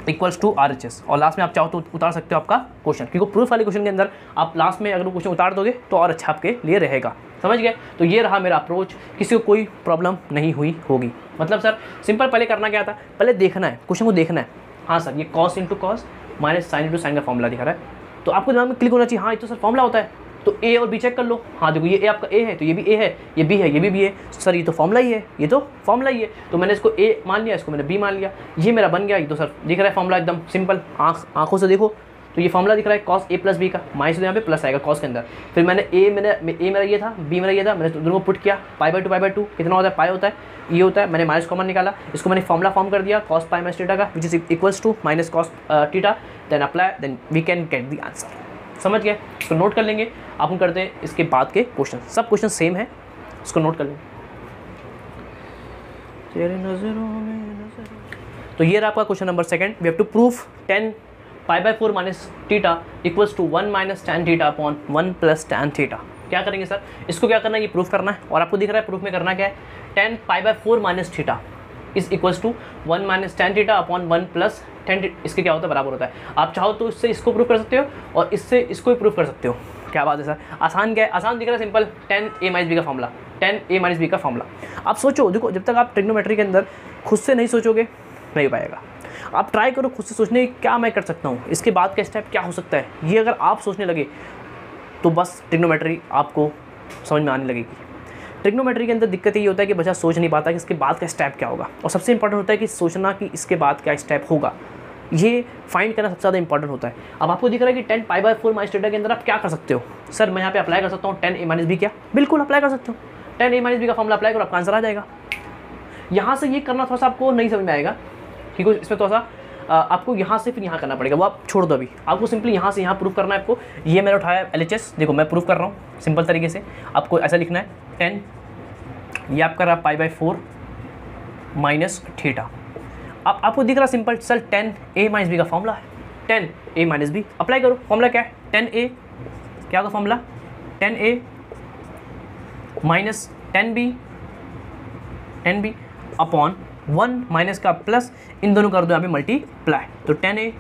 equals to RHS, और लास्ट में आप चाहो तो उतार सकते हो आपका क्वेश्चन, क्योंकि प्रूफ वाले क्वेश्चन के अंदर आप लास्ट में अगर वो क्वेश्चन उतार दोगे तो और अच्छा आपके लिए रहेगा, समझ गए। तो ये रहा मेरा अप्रोच, किसी को कोई प्रॉब्लम नहीं हुई होगी। मतलब सर सिंपल पहले करना क्या था, पहले देखना है क्वेश्चन को, देखना है, हाँ सर ये cos into cos minus sine into sign का फॉर्मूला दिखा रहा है, तो आपको दिमाग में क्लिक होना चाहिए, हाँ ये तो सर फॉर्मूला होता है, तो ए और बी चेक कर लो, हाँ देखो ये ए आपका ए है, तो ये भी ए है, ये बी है, ये भी बी है, सर ये तो फॉर्मूला ही है, ये तो फॉर्मूला ही है, तो मैंने इसको ए मान लिया, इसको मैंने बी मान लिया, ये मेरा बन गया। ये तो सर दिख रहा है फॉर्मूला एकदम सिंपल, आँखों से देखो तो ये फॉर्मूला दिख रहा है cos a प्लस बी का, माइनस तो यहाँ पे प्लस आएगा cos के अंदर, फिर मैंने ए मेरा ये था, बी मेरा ये था, मैंने दोनों को पुट किया, पाई बाई टू कितना होता है, पाई होता है, ये होता है, मैंने माइनस कॉमन निकाला, इसको मैंने फॉर्मूला फॉर्म कर दिया cos पाई माइनस थीटा का, which is equals to minus cos theta, then apply, then we can get the answer, समझ गए। इसको नोट कर लेंगे, आप करते हैं इसके बाद के क्वेश्चन, सब क्वेश्चन सेम है, इसको नोट कर लेंगे। तो ये रहा आपका question number second, we have to proof 10 pi by 4 minus theta equals to 1 minus tan theta upon 1 plus tan theta. क्या करेंगे सर, इसको क्या करना है, ये प्रूफ करना है, और आपको दिख रहा है प्रूफ में करना क्या है, 10 pi by 4 minus theta is equals to 1 minus tan theta upon 1 plus tan theta, इसके क्या होता है, बराबर होता है। आप चाहो तो इससे इसको प्रूफ कर सकते हो और इससे इसको भी प्रूफ कर सकते हो। क्या बात है सर, आसान क्या है, आसान दिख रहा है सिंपल, 10a माइनस बी का फॉर्मूला, 10a माइनस बी का फॉर्मूला। आप सोचो, देखो जब तक आप ट्रिग्नोमेट्री के अंदर खुद से नहीं सोचोगे नहीं पाएगा, आप ट्राई करो खुद से सोचने की, क्या मैं कर सकता हूँ, इसके बाद का स्टेप क्या हो सकता है, ये अगर आप सोचने लगे तो बस ट्रिग्नोमेट्री आपको समझ में आने लगेगी। ट्रिग्नोमेट्री के अंदर दिक्कत ये होता है कि बच्चा सोच नहीं पाता कि इसके बाद का स्टेप क्या होगा, और सबसे इंपॉर्टेंट होता है कि सोचना कि इसके बाद क्या स्टेप होगा, ये फाइंड करना सबसे ज़्यादा इंपॉर्टेंट होता है। अब आपको दिख रहा है कि 10 पाई बाई 4 माइनस थीटा के अंदर आप क्या कर सकते हो, सर मैं यहाँ पे अप्लाई कर सकता हूँ 10a माइनस बी, क्या बिल्कुल अप्लाई कर सकते हो, 10a माइनस बी का फॉर्मूला अप्लाई करो, आपका आंसर आ जाएगा। यहाँ से ये करना थोड़ा सा आपको नहीं समझ में आएगा, ठीक है, इसमें थोड़ा सा आपको यहाँ से फिर यहाँ करना पड़ेगा, वो आप छोड़ दो अभी, आपको सिंपली यहाँ से यहाँ प्रूफ करना है आपको। ये मैंने उठाया LHS, देखो मैं प्रूफ कर रहा हूँ सिंपल तरीके से, आपको ऐसा लिखना है 10, ये आपका रहा पाई बाई 4 माइनस थीटा। अब आपको दिख रहा simple sir 10a minus b का फॉर्मूला है, 10a माइनस बी अप्लाई करो, फॉर्मूला क्या है 10a, क्या होगा formula 10a minus 10b upon 1 minus का प्लस, इन दोनों कर दो यहाँ पे मल्टीप्लाई, तो 10a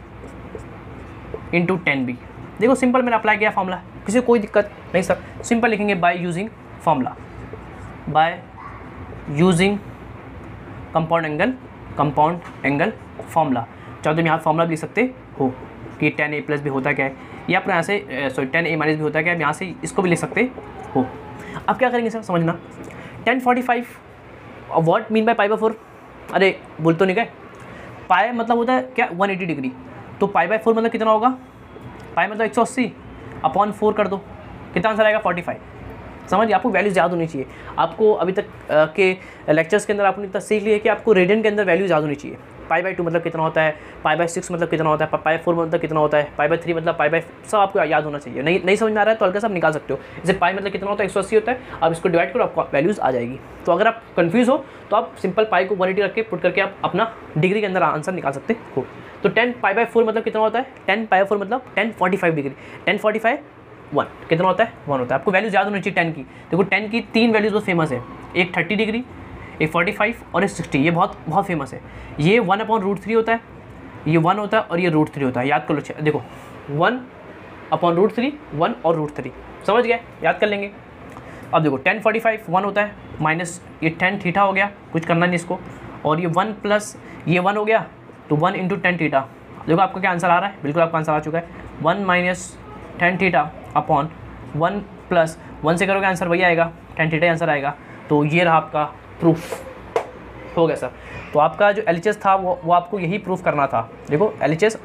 इंटू 10b। देखो सिंपल मैंने अप्लाई किया फॉर्मूला, किसी को कोई दिक्कत नहीं सर, सिंपल लिखेंगे by using formula, by using compound angle formula. चाहो तुम यहाँ फॉर्मूला भी लिख सकते हो कि 10a प्लस भी होता क्या है, या अपने यहाँ से सॉरी 10a माइनस भी होता क्या है, यहाँ से इसको भी लिख सकते हो। अब क्या करेंगे सर, समझना 1045 what mean by pi by 4, अरे बोल तो नहीं गए, पाई मतलब होता है क्या 180 डिग्री, तो पाई बाई 4 मतलब कितना होगा, पाई मतलब 180 अपॉन 4 कर दो, कितना आंसर आएगा 45। समझिए, आपको वैल्यूज़ याद होनी चाहिए। आपको अभी तक के लेक्चर्स के अंदर आपने इतना सीख लिया कि आपको रेडियन के अंदर वैल्यूज़ याद होनी चाहिए। पाई बाई 2 मतलब कितना होता है, पाई बाई 6 मतलब कितना होता है, पाई 4 मतलब कितना होता है, पाई बाई 3 मतलब पाई बाई, सब आपको याद होना चाहिए। नहीं समझ में आ रहा है तो हल्का सा आप निकाल सकते हो। जैसे पाई मतलब कितना होता है 180 होता है, आप इसको डिवाइड करो आपको वैल्यूज़ आ जाएगी। तो अगर आप कन्फ्यूज़ हो तो आप सिंपल पाई को 180 रख के पुट करके आप अपना डिग्री के अंदर आंसर निकाल सकते हो। तो 10 पाई बाई 4 मतलब कितना होता है, 10 पाई बाई 4 मतलब 1045 डिग्री, 1045 1 कितना होता है 1 होता है। आपको वैल्यूज़ याद होनी चाहिए 10 की। देखो 10 की 3 वैल्यूज़ बहुत फेमस है, एक 30 डिग्री, एक 45 और एक 60, ये बहुत बहुत फेमस है। ये 1/√3 होता है, ये 1 होता है और ये √3 होता है, याद कर लो। देखो 1/√3, 1 और √3, समझ गए, याद कर लेंगे। अब देखो tan 45 1 होता है, माइनस ये tan थीटा हो गया, कुछ करना नहीं इसको, और ये 1 प्लस ये 1 हो गया, तो 1 × tan थीटा। देखो आपका क्या आंसर आ रहा है, बिल्कुल आपका आंसर आ चुका है, 1 - tan थीटा अपॉन 1 + 1 से करोगे आंसर वही आएगा, tan थीटा आंसर आएगा। तो ये रहा आपका प्रूफ, हो गया सर। तो आपका जो LHS था वो आपको यही प्रूफ करना था। देखो LHS,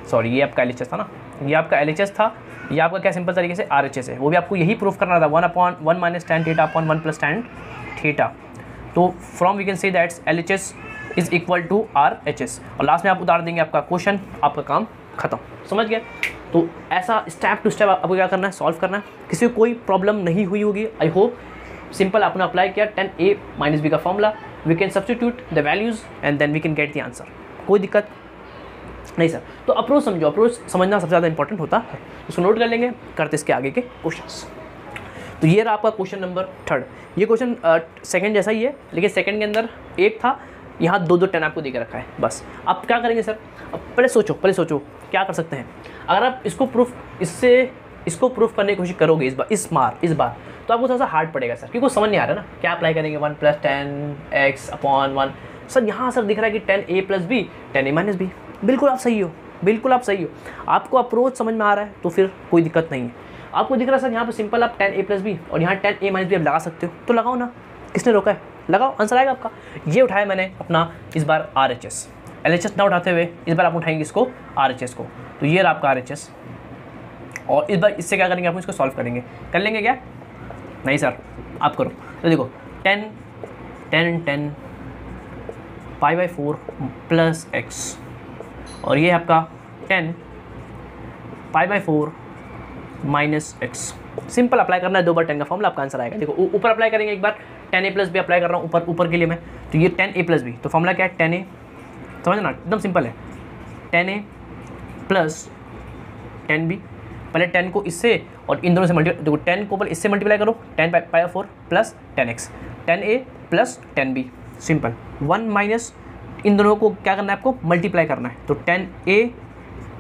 सॉरी ये आपका LHS था ना, ये आपका LHS था, ये आपका क्या सिंपल तरीके से RHS है, वो भी आपको यही प्रूफ करना था, 1/1 - tan theta upon 1 + tan theta. तो from we can say that's LHS is equal to RHS, और लास्ट में आप उतार देंगे आपका क्वेश्चन, आपका काम खत्म, समझ गए। तो ऐसा स्टेप टू स्टेप आपको क्या करना है, सॉल्व करना है। किसी को कोई प्रॉब्लम नहीं हुई होगी, आई होप। सिंपल आपने अप्लाई किया tan A - B का formula, we can substitute the values and then we can get the answer, कोई दिक्कत नहीं सर। तो अप्रोच समझो, अप्रोच समझना सबसे ज़्यादा इंपॉर्टेंट होता है, उसको नोट कर लेंगे, करते इसके आगे के क्वेश्चंस। तो ये रहा आपका क्वेश्चन नंबर 3। ये क्वेश्चन सेकंड जैसा ही है, लेकिन सेकंड के अंदर एक था, यहाँ 2 10 आपको दे के रखा है बस। अब क्या करेंगे सर, अब पहले सोचो क्या कर सकते हैं। अगर आप इसको प्रूफ करने की कोशिश करोगे इस बार तो आपको थोड़ा सा हार्ड पड़ेगा सर, क्योंकि समझ नहीं आ रहा ना क्या अप्लाई करेंगे। 1 + tan x अपॉन 1, सर यहाँ सर दिख रहा है कि tan A + B tan A - B। बिल्कुल आप सही हो, बिल्कुल आप सही हो, आपको अप्रोच समझ में आ रहा है तो फिर कोई दिक्कत नहीं है। आपको दिख रहा है सर यहाँ पे सिंपल आप tan A + B और यहाँ tan A - B आप लगा सकते हो, तो लगाओ ना, किसने रोका है, लगाओ, आंसर आएगा आपका। ये उठाया मैंने अपना इस बार RHS, LHS ना उठाते हुए इस बार आप उठाएंगे इसको RHS को। तो ये रहा आपका RHS, और इस बार इससे क्या करेंगे, आप इसको सॉल्व करेंगे, कर लेंगे क्या, नहीं सर आप करो। तो देखो 10 π/4 + x, और ये आपका 10 π/4 - x। सिंपल अप्लाई करना है, 2 बार 10 का फॉर्मूला, आपका आंसर आएगा। देखो ऊपर अप्लाई करेंगे, एक बार tan A + B अप्लाई कर रहा हूँ ऊपर के लिए मैं, तो ये tan A + B, तो फॉर्मूला क्या है, tan A, समझना एकदम सिंपल है, tan A + tan B। पहले 10 को इससे और इन दोनों से मल्टीप्लाई, देखो 10 को पहले इससे मल्टीप्लाई करो, 10 π/4 + tan x, tan A + tan B, simple. 1 minus इन दोनों को क्या करना है, आपको मल्टीप्लाई करना है, तो tan A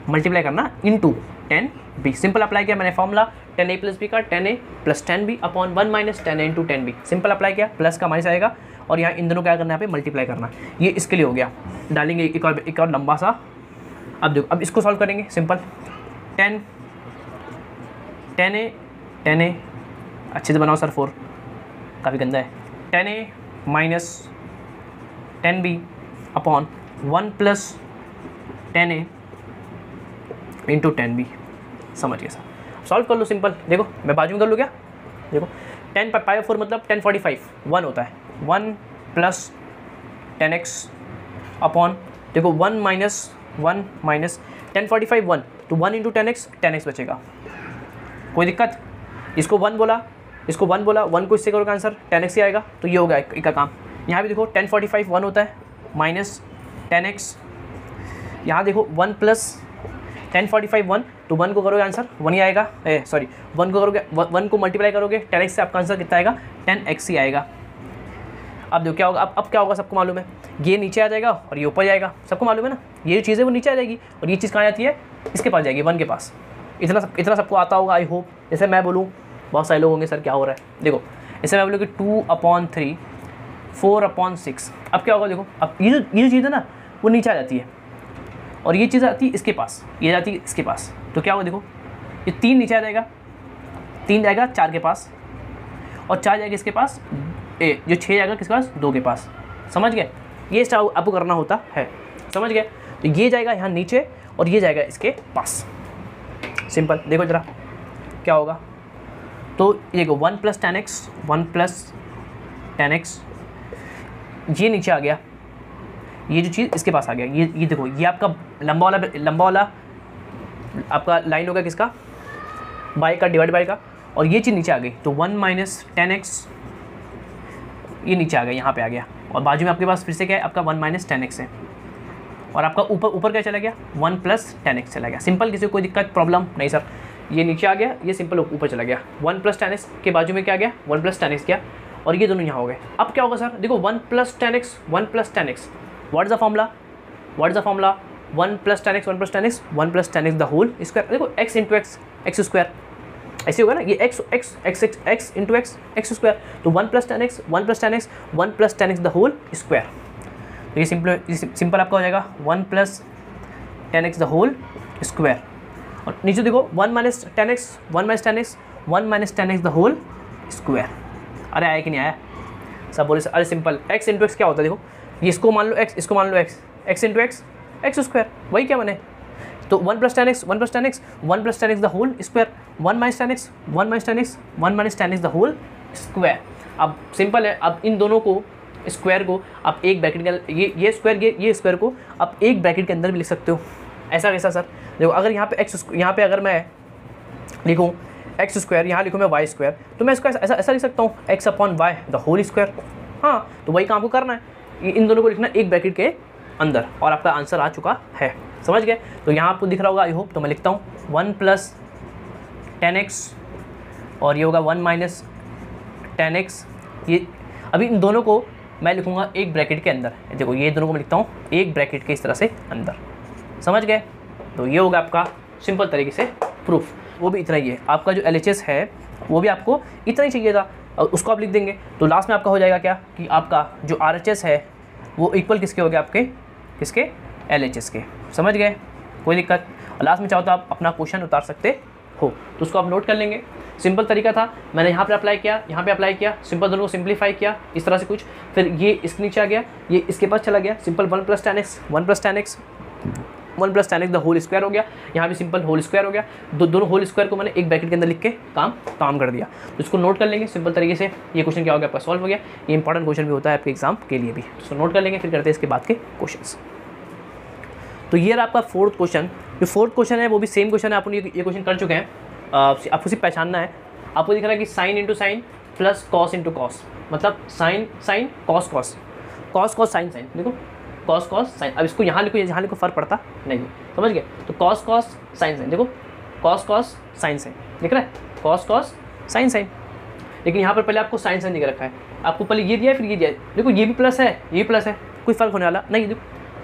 मल्टीप्लाई करना into tan B। Simple apply किया मैंने फॉर्मूला tan A + B का, tan A + tan B upon 1 - tan A × tan B। Simple apply किया, प्लस का माइनस आएगा, और यहाँ इन दोनों क्या करना है, यहाँ पे मल्टीप्लाई करना। ये इसके लिए हो गया, डालेंगे एक और लंबा सा। अब देखो, अब इसको सॉल्व करेंगे, सिंपल tan A अच्छे से बनाओ सर, 4 काफ़ी गंदा है, tan A - tan B upon 1 + tan A × tan B। समझ गया सर, सॉल्व कर लो सिंपल। देखो मैं बाजू में कर लूँ क्या, देखो 10 π/4 मतलब tan 45 1 होता है, 1 + tan x अपॉन, देखो 1 - tan 45 1, तो 1 × tan x बचेगा, कोई दिक्कत। इसको 1 बोला, 1 को इससे करोगे आंसर tan x ही आएगा, तो ये होगा एक का काम। यहाँ भी देखो tan 45 1 होता है, माइनस tan x, यहाँ देखो 1 + tan 45 1, तो 1 को करोगे आंसर 1 ही आएगा, 1 को करोगे, 1 को मल्टीप्लाई करोगे tan x से, आपका आंसर कितना आएगा, tan x ही आएगा। अब देखो क्या होगा, अब क्या होगा, सबको मालूम है, ये नीचे आ जाएगा और ये ऊपर जाएगा, सबको मालूम है ना, ये जो चीज़ है वो नीचे आ जाएगी, और ये चीज़ कहाँ जाती है, इसके पास जाएगी, 1 के पास। इतना सबको आता होगा, आई होप। जैसे मैं बोलूँ, बहुत सारे लोग होंगे सर क्या हो रहा है, देखो जैसे मैं बोलूँ कि 2/3 4/6, अब क्या होगा, देखो अब ये जो चीज़ है ना वो नीचे आ जाती है, और ये चीज़ आती है इसके पास, ये जाती है इसके पास, तो क्या होगा, देखो ये 3 नीचे आ जाएगा, 3 जाएगा 4 के पास, और 4 जाएगा इसके पास, जो 6 जाएगा किसके पास, 2 के पास। समझ गए, ये स्टाइल आपको करना होता है, समझ गए। तो ये जाएगा यहाँ नीचे और ये जाएगा इसके पास, सिंपल। देखो जरा क्या होगा, तो देखो 1 + tan x, 1 + tan x, ये नीचे आ गया, ये जो चीज़ इसके पास आ गया, ये देखो, ये आपका लंबा वाला आपका लाइन होगा किसका, बाई का, डिवाइड बाई का, और ये चीज़ नीचे आ गई, तो 1 - tan x ये नीचे आ गया, यहाँ पे आ गया, और बाजू में आपके पास फिर से क्या है, आपका 1 - tan x है, और आपका ऊपर क्या चला गया, 1 + tan x चला गया। सिंपल, किसी को कोई दिक्कत प्रॉब्लम नहीं सर, ये नीचे आ गया, ये सिंपल ऊपर चला गया, 1 + tan x के बाजू में क्या गया, 1 + tan x गया, और ये दोनों यहाँ हो गए। अब क्या होगा सर, देखो 1 + 10x 1 + 10x, what is the formula, 1 + 10x 1 + 10x 1 + 10x the whole square. देखो x × x x स्क्वायर, ऐसे होगा ना, ये x × x स्क्वायर, तो 1 + 10x 1 + 10x 1 + 10x the whole square. तो ये सिंपल आपका हो जाएगा 1 + 10x द होल स्क्वायर। और नीचे देखो 1 - 10x 1 - 10x 1 - 10x the whole square. अरे आया कि नहीं आया, सब बोले अरे सिंपल x × x क्या होता है, देखो ये इसको मान लो x, इसको मान लो x, x × x x square, वही क्या बने। तो 1 + 10x 1 + 10x 1 + 10x the whole square, 1 - 10x 1 - 10x 1 - 10x the whole square. अब सिंपल है, अब इन दोनों को स्क्वायर को आप एक ब्रैकेट के ये स्क्वायर ये स्क्वायर को आप एक ब्रैकेट के अंदर भी लिख सकते हो। ऐसा कैसा सर, देखो अगर यहाँ पे x, यहाँ पे अगर मैं लिखूँ एक्स स्क्वायर, यहाँ लिखूँ मैं वाई स्क्वायर, तो मैं इसको ऐसा लिख सकता हूँ x/y द होल स्क्वायर। हाँ, तो वही काम को करना है, इन दोनों को लिखना एक ब्रैकेट के अंदर, और आपका आंसर आ चुका है, समझ गए। तो यहाँ आपको दिख रहा होगा आई होप, तो मैं लिखता हूँ 1 + 10x और ये होगा 1 - 10x। ये अभी इन दोनों को मैं लिखूँगा एक ब्रैकेट के अंदर, देखो ये दोनों को मैं लिखता हूँ एक ब्रैकेट के इस तरह से अंदर, समझ गए। तो ये होगा आपका सिंपल तरीके से प्रूफ, वो भी इतना ही है। आपका जो LHS है वो भी आपको इतना ही चाहिए था, और उसको आप लिख देंगे, तो लास्ट में आपका हो जाएगा क्या कि आपका जो RHS है वो इक्वल किसके हो गया, आपके किसके, LHS के, समझ गए, कोई दिक्कत। लास्ट में चाहो तो आप अपना क्वेश्चन उतार सकते हो, तो उसको आप नोट कर लेंगे। सिंपल तरीका था, मैंने यहाँ पे अप्लाई किया, यहाँ पे अप्लाई किया, सिंपल दोनों को सिंप्लीफाई किया इस तरह से कुछ, फिर ये इसके नीचे आ गया, ये इसके पास चला गया, simple 1 + 10x 1 + 10x 1 + 10x the whole square हो गया, यहाँ भी सिंपल होल स्क्वायर हो गया। दोनों होल स्क्वायर को मैंने एक ब्रैकेट के अंदर लिख के काम कर दिया, तो इसको नोट कर लेंगे सिंपल तरीके से। ये क्वेश्चन क्या हो गया, आपका सॉल्व हो गया। ये इंपॉर्टेंट क्वेश्चन भी होता है आपके एग्जाम के लिए भी, तो इसको नोट कर लेंगे, फिर करते हैं इसके बाद के क्वेश्चन। तो ये रहा आपका फोर्थ क्वेश्चन। जो फोर्थ क्वेश्चन है वो भी सेम क्वेश्चन है, आपने ये क्वेश्चन कर चुके हैं, आपको सिर्फ पहचानना है। आपको दिख रहा है कि sine × sine plus cos × cos, मतलब sine sine cos cos cos cos sine sine, देखो कॉस कॉस साइन। अब इसको यहाँ लिखो, यहाँ लिखो, फ़र्क पड़ता नहीं है, समझ गए। तो कॉस कॉस साइन साइन, देखो कॉस कॉस साइन साइन दिख रहा है, कॉस कॉस साइन साइन। लेकिन यहाँ पर पहले आपको साइन साइन दिख रखा है, आपको पहले ये दिया है फिर ये दिया है, देखो ये भी प्लस है ये भी प्लस है, कोई फ़र्क होने वाला नहीं। देखो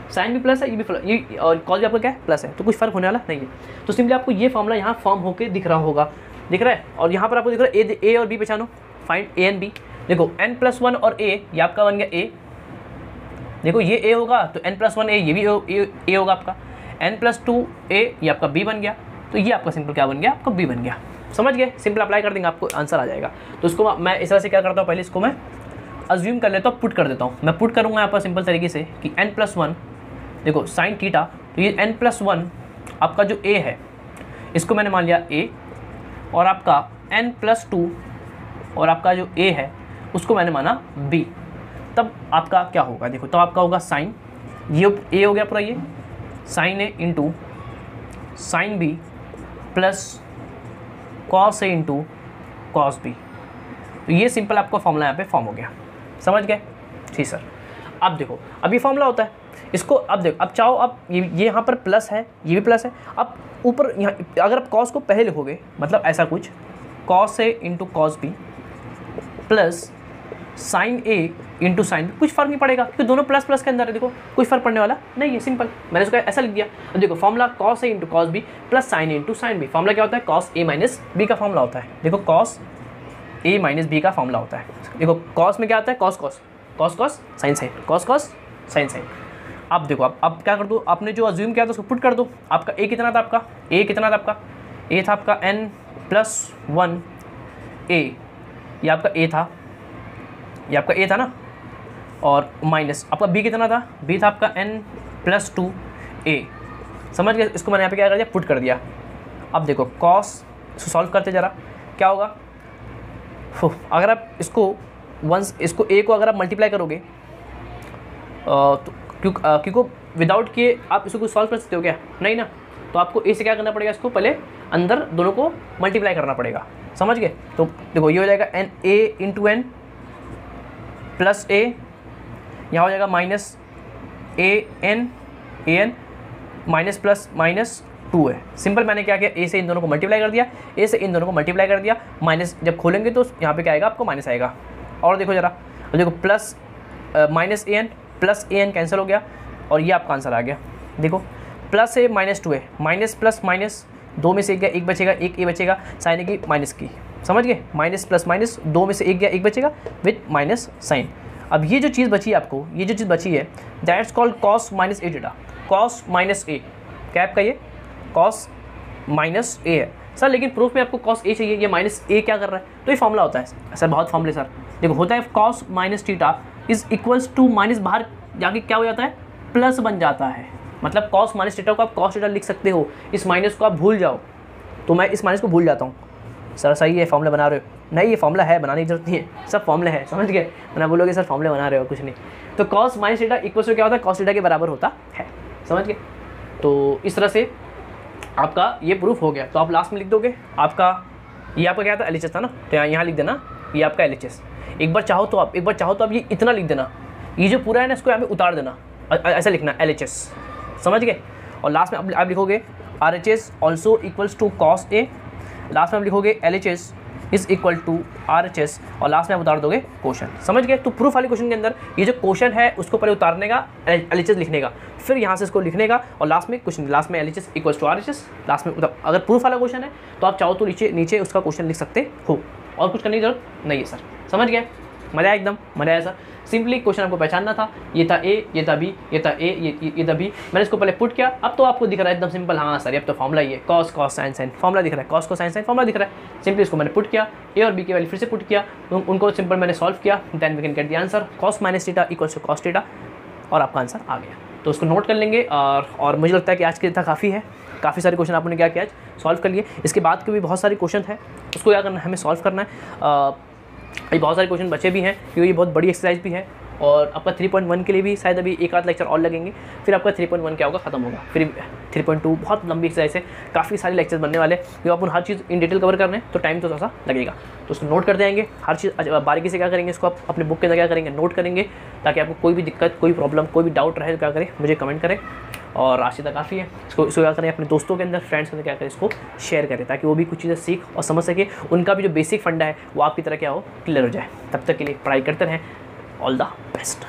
साइन भी प्लस है, ये भी प्लस, ये और कॉस भी आपका क्या है प्लस है, तो कुछ फ़र्क होने वाला नहीं है। तो सिंपली आपको ये फॉर्मूला यहाँ फॉर्म होकर दिख रहा होगा, दिख रहा है। और यहाँ पर आपको दिख रहा है ए और बी पहचानो, फाइंड A and B। देखो n+1 और A, ये आपका बन गया A, देखो ये A होगा तो n+1 A, ये भी A होगा आपका, n+2 A ये आपका B बन गया, तो ये आपका सिंपल क्या बन गया, आपका B बन गया, समझ गए। सिंपल अप्लाई कर देंगे आपको आंसर आ जाएगा। तो इसको मैं इस तरह से क्या करता हूँ, पहले इसको मैं अज्यूम कर लेता हूँ, पुट कर देता हूँ। मैं पुट करूँगा यहाँ पर सिंपल तरीके से कि n+1, देखो साइन थीटा, तो ये n+1 आपका जो A है इसको मैंने मान लिया A, और आपका n+2 और आपका जो A है उसको मैंने माना B। तब आपका क्या होगा, देखो तब आपका होगा साइन, ये A हो गया पूरा, ये sine A into sine B plus cos A into cos B। तो ये सिंपल आपका फॉर्मूला यहाँ पे फॉर्म हो गया, समझ गए। ठीक सर, अब देखो अब ये फॉर्मूला होता है, इसको अब देखो, अब चाहो अब ये यहाँ पर प्लस है, ये भी प्लस है। अब ऊपर यहाँ अगर आप कॉस को पहले लिखोगे, मतलब ऐसा कुछ cos A into cos B plus sine A into sine B, कुछ फ़र्क नहीं पड़ेगा क्योंकि दोनों प्लस प्लस के अंदर है, देखो कुछ फ़र्क पड़ने वाला नहीं है, सिंपल मैंने इसको ऐसा लिख दिया। अब देखो formula cos A into cos B plus sine A into sine B, formula क्या होता है, कॉस A माइनस B का फॉर्मूला होता है। देखो कॉस A माइनस B का फॉर्मूला होता है। देखो कॉस में क्या आता है, cos cos cos cos sine sine, cos cos sine sine. अब देखो अब क्या कर दो, आपने जो अज्यूम किया था उसको पुट कर दो। आपका A कितना था, आपका A कितना था, आपका A था आपका n+1 A, ये आपका A था, ये आपका A था ना, और माइनस आपका B कितना था, B था आपका n+2 A, समझ गए। इसको मैंने यहाँ पे क्या कर दिया, पुट कर दिया। अब देखो कॉस, इसको सॉल्व करते ज़रा क्या होगा। अगर आप इसको इसको A को अगर आप मल्टीप्लाई करोगे तो क्योंकि विदाउट किए आप इसको कुछ सॉल्व कर सकते हो क्या, नहीं ना। तो आपको A से क्या करना पड़ेगा, इसको पहले अंदर दोनों को मल्टीप्लाई करना पड़ेगा, समझ गए। तो देखो ये हो जाएगा A into n plus A, यहाँ हो जाएगा minus an minus plus minus 2 है। सिंपल मैंने क्या किया, A से इन दोनों को मल्टीप्लाई कर दिया, A से इन दोनों को मल्टीप्लाई कर दिया, माइनस जब खोलेंगे तो यहाँ पे क्या आएगा, आपको माइनस आएगा, और देखो ज़रा, देखो plus minus A N plus A N cancel हो गया और ये आपका आंसर आ गया। देखो प्लस ए माइनस 2 है, माइनस प्लस माइनस 2 में से एक गया, एक बचेगा, एक ए बचेगा, साइन की माइनस की, समझ गए, माइनस प्लस माइनस 2 में से एक गया, एक बचेगा विथ माइनस साइन। अब ये जो चीज़ बची है आपको, ये जो चीज़ बची है that's called cos minus A theta, cos minus A, क्या आपका ये कॉस माइनस ए है सर, लेकिन प्रूफ में आपको कॉस ए चाहिए, ये माइनस ए क्या कर रहा है, तो ये फॉर्मूला होता है सर, बहुत फॉर्मूले सर, देखो होता है cos minus theta is equals to minus, बाहर जाके क्या हो जाता है प्लस बन जाता है, मतलब कॉस माइनस थीटा को आप कॉस थीटा लिख सकते हो, इस माइनस को आप भूल जाओ, तो मैं इस माइनस को भूल जाता हूँ। सर सही है फॉर्मूला बना रहे हो, नहीं ये फॉर्मूला है, बनाने की जरूरत नहीं है, सब फॉर्मूला है, समझ गए, वरना बोलोगे सर फॉर्मूला बना रहे हो, कुछ नहीं। तो cos minus theta equals to क्या होता है, कॉस थीटा के बराबर होता है, समझ गए। तो इस तरह से आपका ये प्रूफ हो गया। तो आप लास्ट में लिख दोगे आपका, ये आपका क्या था LHS था ना, तो यहाँ लिख देना ये आपका LHS। एक बार चाहो तो आप ये इतना लिख देना, ये जो पूरा है ना इसको यहाँ पे उतार देना, ऐसा लिखना LHS, समझ गए। और लास्ट में आप लिखोगे RHS also equals to cos a, last में आप लिखोगे LHS is equal to RHS और लास्ट में आप उतार दोगे क्वेश्चन, समझ गए। तो प्रूफ वाले क्वेश्चन के अंदर ये जो क्वेश्चन है उसको पहले उतारने का, LHS लिखने का, फिर यहाँ से इसको लिखने का और लास्ट में क्वेश्चन, लास्ट में LHS equals to RHS, last में अगर प्रूफ वाला क्वेश्चन है तो आप चाहो तो नीचे उसका क्वेश्चन लिख सकते हो, और कुछ करने की जरूरत नहीं है सर, समझ गए। मज़ा आया, एकदम मज़ा आया सर। सिंपली क्वेश्चन आपको पहचानना था, ये था ए, ये था बी, ये था ए, ये था बी, मैंने इसको पहले पुट किया, अब तो आपको दिख रहा है एकदम सिंपल, हाँ सर अब तो फॉर्मूला ही है, cos cos sine sine formula दिख रहा है, कॉस को साइन साइन फॉर्मूला दिख रहा है। सिंपली इसको मैंने पुट किया, ए और बी की वैल्यू फिर से पुट किया, उनको सिंपल मैंने सॉल्व किया, then we can get the answer cos minus theta equals to cos theta, और आपका आंसर आ गया। तो उसको नोट कर लेंगे, और मुझे लगता है कि आज के लिए काफ़ी है, काफ़ी सारे क्वेश्चन आपने क्या किया आज सॉल्व कर लिए। इसके बाद के भी बहुत सारे क्वेश्चन हैं, उसको क्या करना है, हमें सॉल्व करना है। ये बहुत सारे क्वेश्चन बचे भी हैं क्योंकि ये बहुत बड़ी एक्सरसाइज भी है, और आपका 3.1 के लिए भी शायद अभी एक आध लेक्चर और लगेंगे, फिर आपका 3.1 क्या होगा ख़त्म होगा, फिर 3.2 बहुत लंबी एक्सरसाइज है, काफ़ी सारे लेक्चर्स बनने वाले, जो अपन हर चीज़ इन डिटेल कवर करने हैं तो टाइम तो थोड़ा सा लगेगा, तो उसको नोट करते जाएंगे, हर चीज़ बारीकी से क्या करेंगे, इसको आप अपने बुक के अंदर क्या करेंगे, नोट करेंगे, ताकि आपको कोई भी दिक्कत, कोई प्रॉब्लम, कोई भी डाउट रहे तो क्या करें, मुझे कमेंट करें। और आज तक काफ़ी है, इसको क्या करें, अपने दोस्तों के अंदर, फ्रेंड्स के अंदर क्या करें, इसको शेयर करें, ताकि वो भी कुछ चीज़ें सीख और समझ सके, उनका भी जो बेसिक फंडा है वो आपकी तरह क्या हो, क्लियर हो जाए। तब तक के लिए पढ़ाई करते रहें, ऑल द बेस्ट।